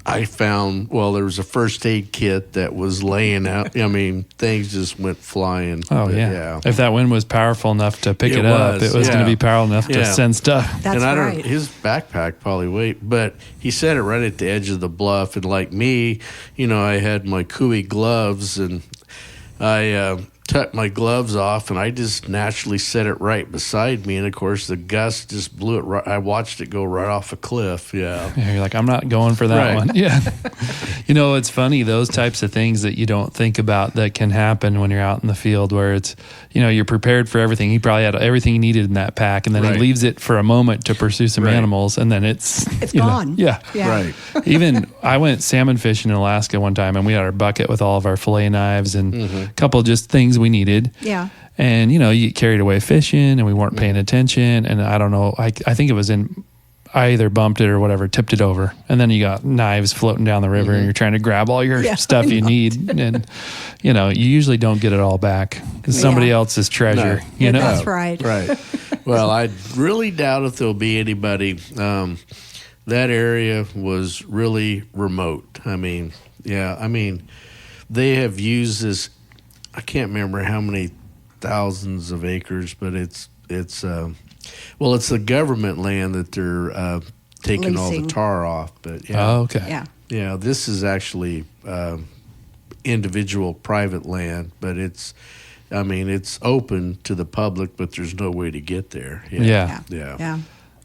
Speaker 3: I found, there was a first aid kit that was laying out. I mean, things just went flying.
Speaker 1: Oh, yeah. If that wind was powerful enough to pick it up, it was going to be powerful enough to send stuff.
Speaker 2: That's right.
Speaker 3: His backpack probably weighed, but he set it right at the edge of the bluff. And like me, I had my Cooey gloves, and I took my gloves off, and I just naturally set it right beside me. And of course, the gust just blew it right. I watched it go right off a cliff. Yeah.
Speaker 1: You're like, I'm not going for that
Speaker 3: Right.
Speaker 1: one. Yeah. It's funny, those types of things that you don't think about that can happen when you're out in the field, where it's, you're prepared for everything. He probably had everything he needed in that pack, and then
Speaker 3: Right.
Speaker 1: he leaves it for a moment to pursue some
Speaker 3: Right.
Speaker 1: animals, and then it's
Speaker 2: gone.
Speaker 1: Yeah.
Speaker 3: Right.
Speaker 1: Even I went salmon fishing in Alaska one time, and we had our bucket with all of our fillet knives and a couple of just things we needed.
Speaker 2: Yeah.
Speaker 1: And, you get carried away fishing, and we weren't paying attention. And I don't know, I think it was I either bumped it or whatever, tipped it over. And then you got knives floating down the river, and you're trying to grab all your stuff you need. And, you usually don't get it all back. It's somebody else's treasure,
Speaker 2: Yeah, that's right.
Speaker 3: Right. Well, I really doubt if there'll be anybody. That area was really remote. They have used this. I can't remember how many thousands of acres, but it's the government land that they're taking all the
Speaker 2: Leasing.
Speaker 3: tar off. But
Speaker 1: Oh, okay.
Speaker 2: Yeah.
Speaker 3: yeah, this is actually individual private land, but it's open to the public, but there's no way to get there.
Speaker 1: Yeah.
Speaker 2: Yeah.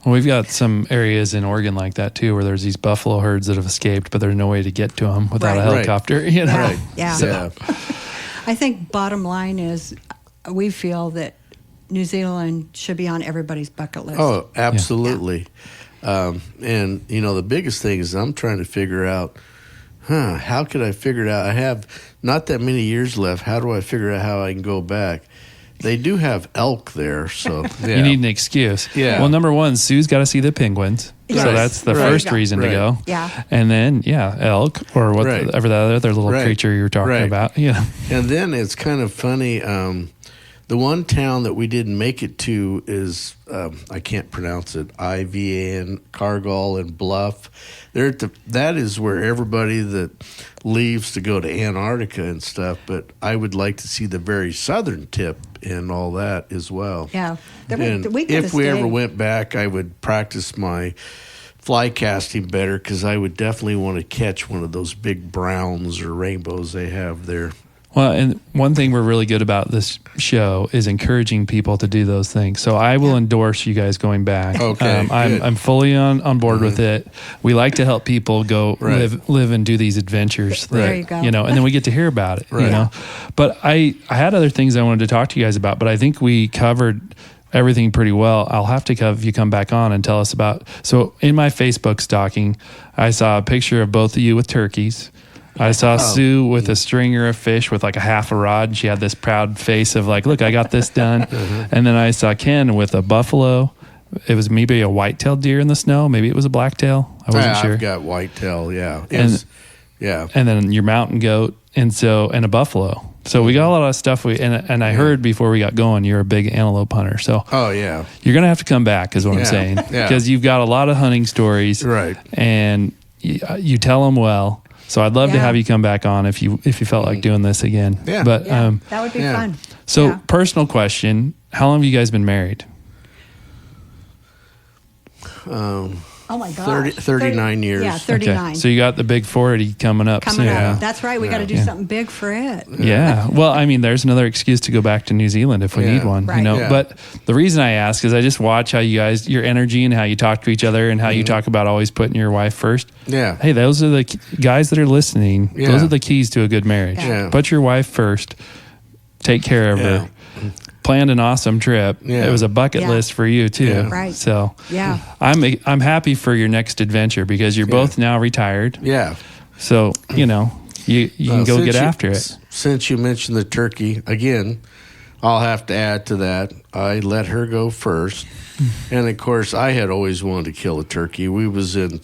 Speaker 1: Well, we've got some areas in Oregon like that too, where there's these buffalo herds that have escaped, but there's no way to get to them without a
Speaker 2: Right.
Speaker 1: helicopter.
Speaker 2: Right. Yeah.
Speaker 3: Yeah.
Speaker 2: I think bottom line is we feel that New Zealand should be on everybody's bucket list.
Speaker 3: Oh, absolutely. And, the biggest thing is I'm trying to figure out, how could I figure it out? I have not that many years left. How do I figure out how I can go back? They do have elk there, so yeah.
Speaker 1: You need an excuse.
Speaker 3: Yeah.
Speaker 1: Well, number one, Sue's got to see the penguins.
Speaker 2: Yes.
Speaker 1: So that's the
Speaker 3: Right.
Speaker 1: first reason to
Speaker 3: Right.
Speaker 1: go.
Speaker 2: Yeah.
Speaker 1: And then, elk or whatever that other little
Speaker 3: Right.
Speaker 1: creature you were talking
Speaker 3: Right.
Speaker 1: about. Yeah.
Speaker 3: And then it's kind of funny. The one town that we didn't make it to is, I can't pronounce it, IVAN, Cargill, and Bluff. That is where everybody that leaves to go to Antarctica and stuff, but I would like to see the very southern tip and all that as well.
Speaker 2: Yeah.
Speaker 3: And if we ever went back, I would practice my fly casting better, because I would definitely want to catch one of those big browns or rainbows they have there.
Speaker 1: Well, and one thing we're really good about this show is encouraging people to do those things. So I will endorse you guys going back.
Speaker 3: Okay, good.
Speaker 1: I'm fully on board with it. We like to help people go
Speaker 3: Right.
Speaker 1: live and do these adventures.
Speaker 2: There you go.
Speaker 1: And then we get to hear about it.
Speaker 3: Right.
Speaker 1: But I had other things I wanted to talk to you guys about, but I think we covered everything pretty well. I'll have to have you come back on and tell us about. So in my Facebook stalking, I saw a picture of both of you with turkeys. I saw Sue with a stringer of fish with like a half a rod, and she had this proud face of like, look, I got this done. And then I saw Ken with a buffalo. It was maybe a white-tailed deer in the snow. Maybe it was a blacktail. I wasn't sure.
Speaker 3: I've got whitetail, yeah. Yeah.
Speaker 1: And then your mountain goat and a buffalo. So we got a lot of stuff. And I heard before we got going, you're a big antelope hunter. So
Speaker 3: Oh, yeah.
Speaker 1: you're going to have to come back is what I'm saying.
Speaker 3: Yeah.
Speaker 1: Because you've got a lot of hunting stories.
Speaker 3: Right.
Speaker 1: And you tell them well. So I'd love to have you come back on if you felt like doing this again.
Speaker 3: Yeah.
Speaker 1: But
Speaker 2: that would be
Speaker 3: yeah.
Speaker 2: fun.
Speaker 1: so
Speaker 2: Yeah.
Speaker 1: personal question, how long have you guys been married?
Speaker 2: Oh my God.
Speaker 3: 39 years.
Speaker 2: Yeah, 39.
Speaker 1: Okay. So you got the big 40 coming up
Speaker 2: Coming
Speaker 1: soon.
Speaker 2: up. That's right. We got to do something big for it.
Speaker 1: Yeah. Well, I mean, there's another excuse to go back to New Zealand if we
Speaker 3: Yeah.
Speaker 1: need one,
Speaker 2: Right.
Speaker 3: Yeah.
Speaker 1: But the reason I ask is I just watch how you guys, your energy and how you talk to each other and how you talk about always putting your wife first.
Speaker 3: Yeah.
Speaker 1: Hey, those are the guys that are listening.
Speaker 3: Yeah.
Speaker 1: Those are the keys to a good marriage.
Speaker 3: Yeah.
Speaker 1: Put your wife first. Take care of her. Planned an awesome trip.
Speaker 3: Yeah.
Speaker 1: It was a bucket
Speaker 2: Yeah.
Speaker 1: list for you too.
Speaker 3: Yeah.
Speaker 2: Right.
Speaker 1: So
Speaker 2: Yeah.
Speaker 1: I'm happy for your next adventure because you're both now retired.
Speaker 3: Yeah.
Speaker 1: So, you can go get after it.
Speaker 3: Since you mentioned the turkey, again, I'll have to add to that. I let her go first. And, of course, I had always wanted to kill a turkey. We was in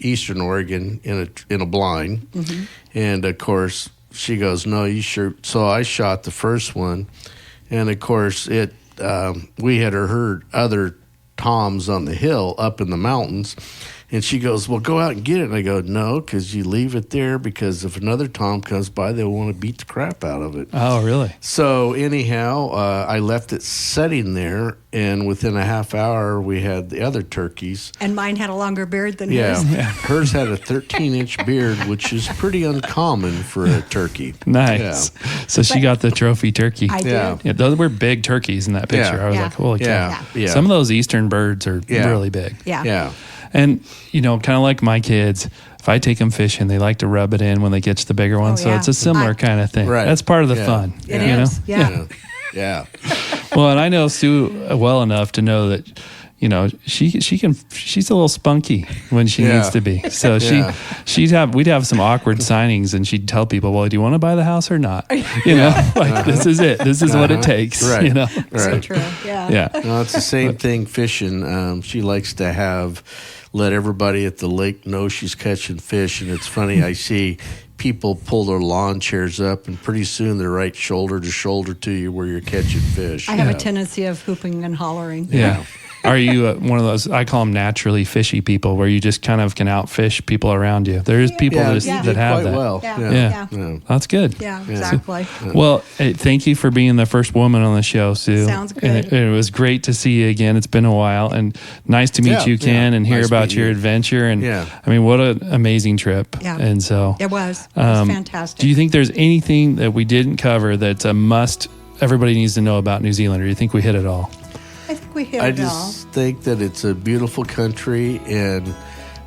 Speaker 3: eastern Oregon in a blind. Mm-hmm. And, of course, she goes, no, you sure? So I shot the first one. And, of course, we had heard other toms on the hill up in the mountains. And she goes, well, go out and get it. And I go, no, because you leave it there because if another Tom comes by, they'll want to beat the crap out of it.
Speaker 1: Oh, really?
Speaker 3: So anyhow, I left it sitting there, and within a half hour, we had the other turkeys.
Speaker 2: And mine had a longer beard than
Speaker 3: Yeah,
Speaker 2: his.
Speaker 3: hers had a 13-inch beard, which is pretty uncommon for a turkey.
Speaker 1: Nice. So she got the trophy turkey.
Speaker 2: I
Speaker 3: Yeah.
Speaker 2: did.
Speaker 1: Yeah, those were big turkeys in that picture.
Speaker 3: Yeah.
Speaker 1: I was
Speaker 2: Yeah.
Speaker 1: like, holy cow.
Speaker 3: Yeah, yeah.
Speaker 1: Some of those eastern birds are
Speaker 3: Yeah.
Speaker 1: really big.
Speaker 2: Yeah.
Speaker 3: Yeah.
Speaker 1: And, kind of like my kids, if I take them fishing, they like to rub it in when they catch the bigger one.
Speaker 2: Oh,
Speaker 1: So
Speaker 2: yeah.
Speaker 1: it's a similar kind of thing.
Speaker 3: Right.
Speaker 1: That's part of the
Speaker 3: Yeah.
Speaker 1: fun.
Speaker 2: It
Speaker 1: you
Speaker 2: is.
Speaker 1: know?
Speaker 2: Yeah.
Speaker 3: Yeah.
Speaker 1: Well, and I know Sue well enough to know that, she's a little spunky when she
Speaker 3: Yeah.
Speaker 1: needs to be. So
Speaker 3: Yeah.
Speaker 1: we'd have some awkward signings, and she'd tell people, well, do you want to buy the house or not? This is it. This is what it takes,
Speaker 3: Right.
Speaker 2: So
Speaker 3: Right.
Speaker 2: true. Yeah.
Speaker 1: Yeah.
Speaker 3: No, it's the same thing fishing. She likes to let everybody at the lake know she's catching fish. And it's funny, I see people pull their lawn chairs up, and pretty soon they're right shoulder to shoulder to you where you're catching fish.
Speaker 2: I have a
Speaker 3: Yeah.
Speaker 2: tendency of hooping and hollering.
Speaker 1: Yeah. Are you one of those, I call them naturally fishy people, where you just kind of can outfish people around you? There's people
Speaker 3: Yeah,
Speaker 1: that,
Speaker 3: you
Speaker 1: that
Speaker 3: did
Speaker 1: have
Speaker 3: quite
Speaker 1: that.
Speaker 3: well.
Speaker 2: Yeah.
Speaker 1: Yeah.
Speaker 2: Yeah.
Speaker 1: That's good.
Speaker 2: Yeah, exactly.
Speaker 1: Well, hey, thank you for being the first woman on the show, Sue.
Speaker 2: Sounds good.
Speaker 1: And it was great to see you again. It's been a while, and nice to meet
Speaker 3: Yeah,
Speaker 1: you, Ken,
Speaker 3: yeah.
Speaker 1: and hear
Speaker 3: Nice
Speaker 1: about
Speaker 3: meeting
Speaker 1: your
Speaker 3: you.
Speaker 1: adventure. And
Speaker 3: Yeah.
Speaker 1: I mean, what an amazing trip.
Speaker 2: Yeah.
Speaker 1: And so
Speaker 2: It was. It was fantastic.
Speaker 1: do you think there's anything that we didn't cover that's a must everybody needs to know about New Zealand, or do you think we hit it all?
Speaker 2: I think we hit
Speaker 3: I
Speaker 2: it all.
Speaker 3: just think that it's a beautiful country, and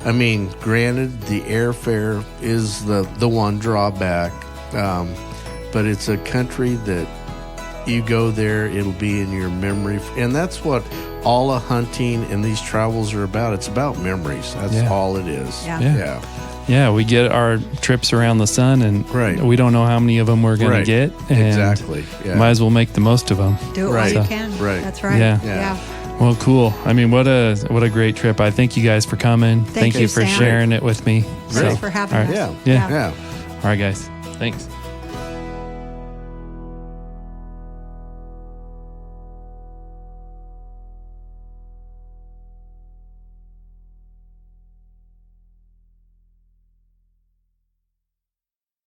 Speaker 3: I mean, granted, the airfare is the one drawback, but it's a country that you go there, it'll be in your memory, and that's what all of hunting and these travels are about. It's about memories. That's
Speaker 1: Yeah.
Speaker 3: all it is.
Speaker 2: Yeah.
Speaker 1: Yeah. Yeah, we get our trips around the sun, and
Speaker 3: Right.
Speaker 1: we don't know how many of them we're going
Speaker 3: Right.
Speaker 1: to get. And
Speaker 3: Exactly. Yeah.
Speaker 1: might as well make the most of them.
Speaker 2: Do it
Speaker 3: Right.
Speaker 2: while you can.
Speaker 3: Right.
Speaker 2: That's right.
Speaker 1: Yeah.
Speaker 3: Yeah.
Speaker 1: Well, cool. I mean, what a great trip. I thank you guys for coming. Thank you
Speaker 2: you,
Speaker 1: for
Speaker 2: Sam.
Speaker 1: sharing it with me.
Speaker 2: Thanks for having
Speaker 1: all right.
Speaker 2: us.
Speaker 3: Yeah.
Speaker 1: Yeah.
Speaker 3: Yeah.
Speaker 1: All right, guys. Thanks.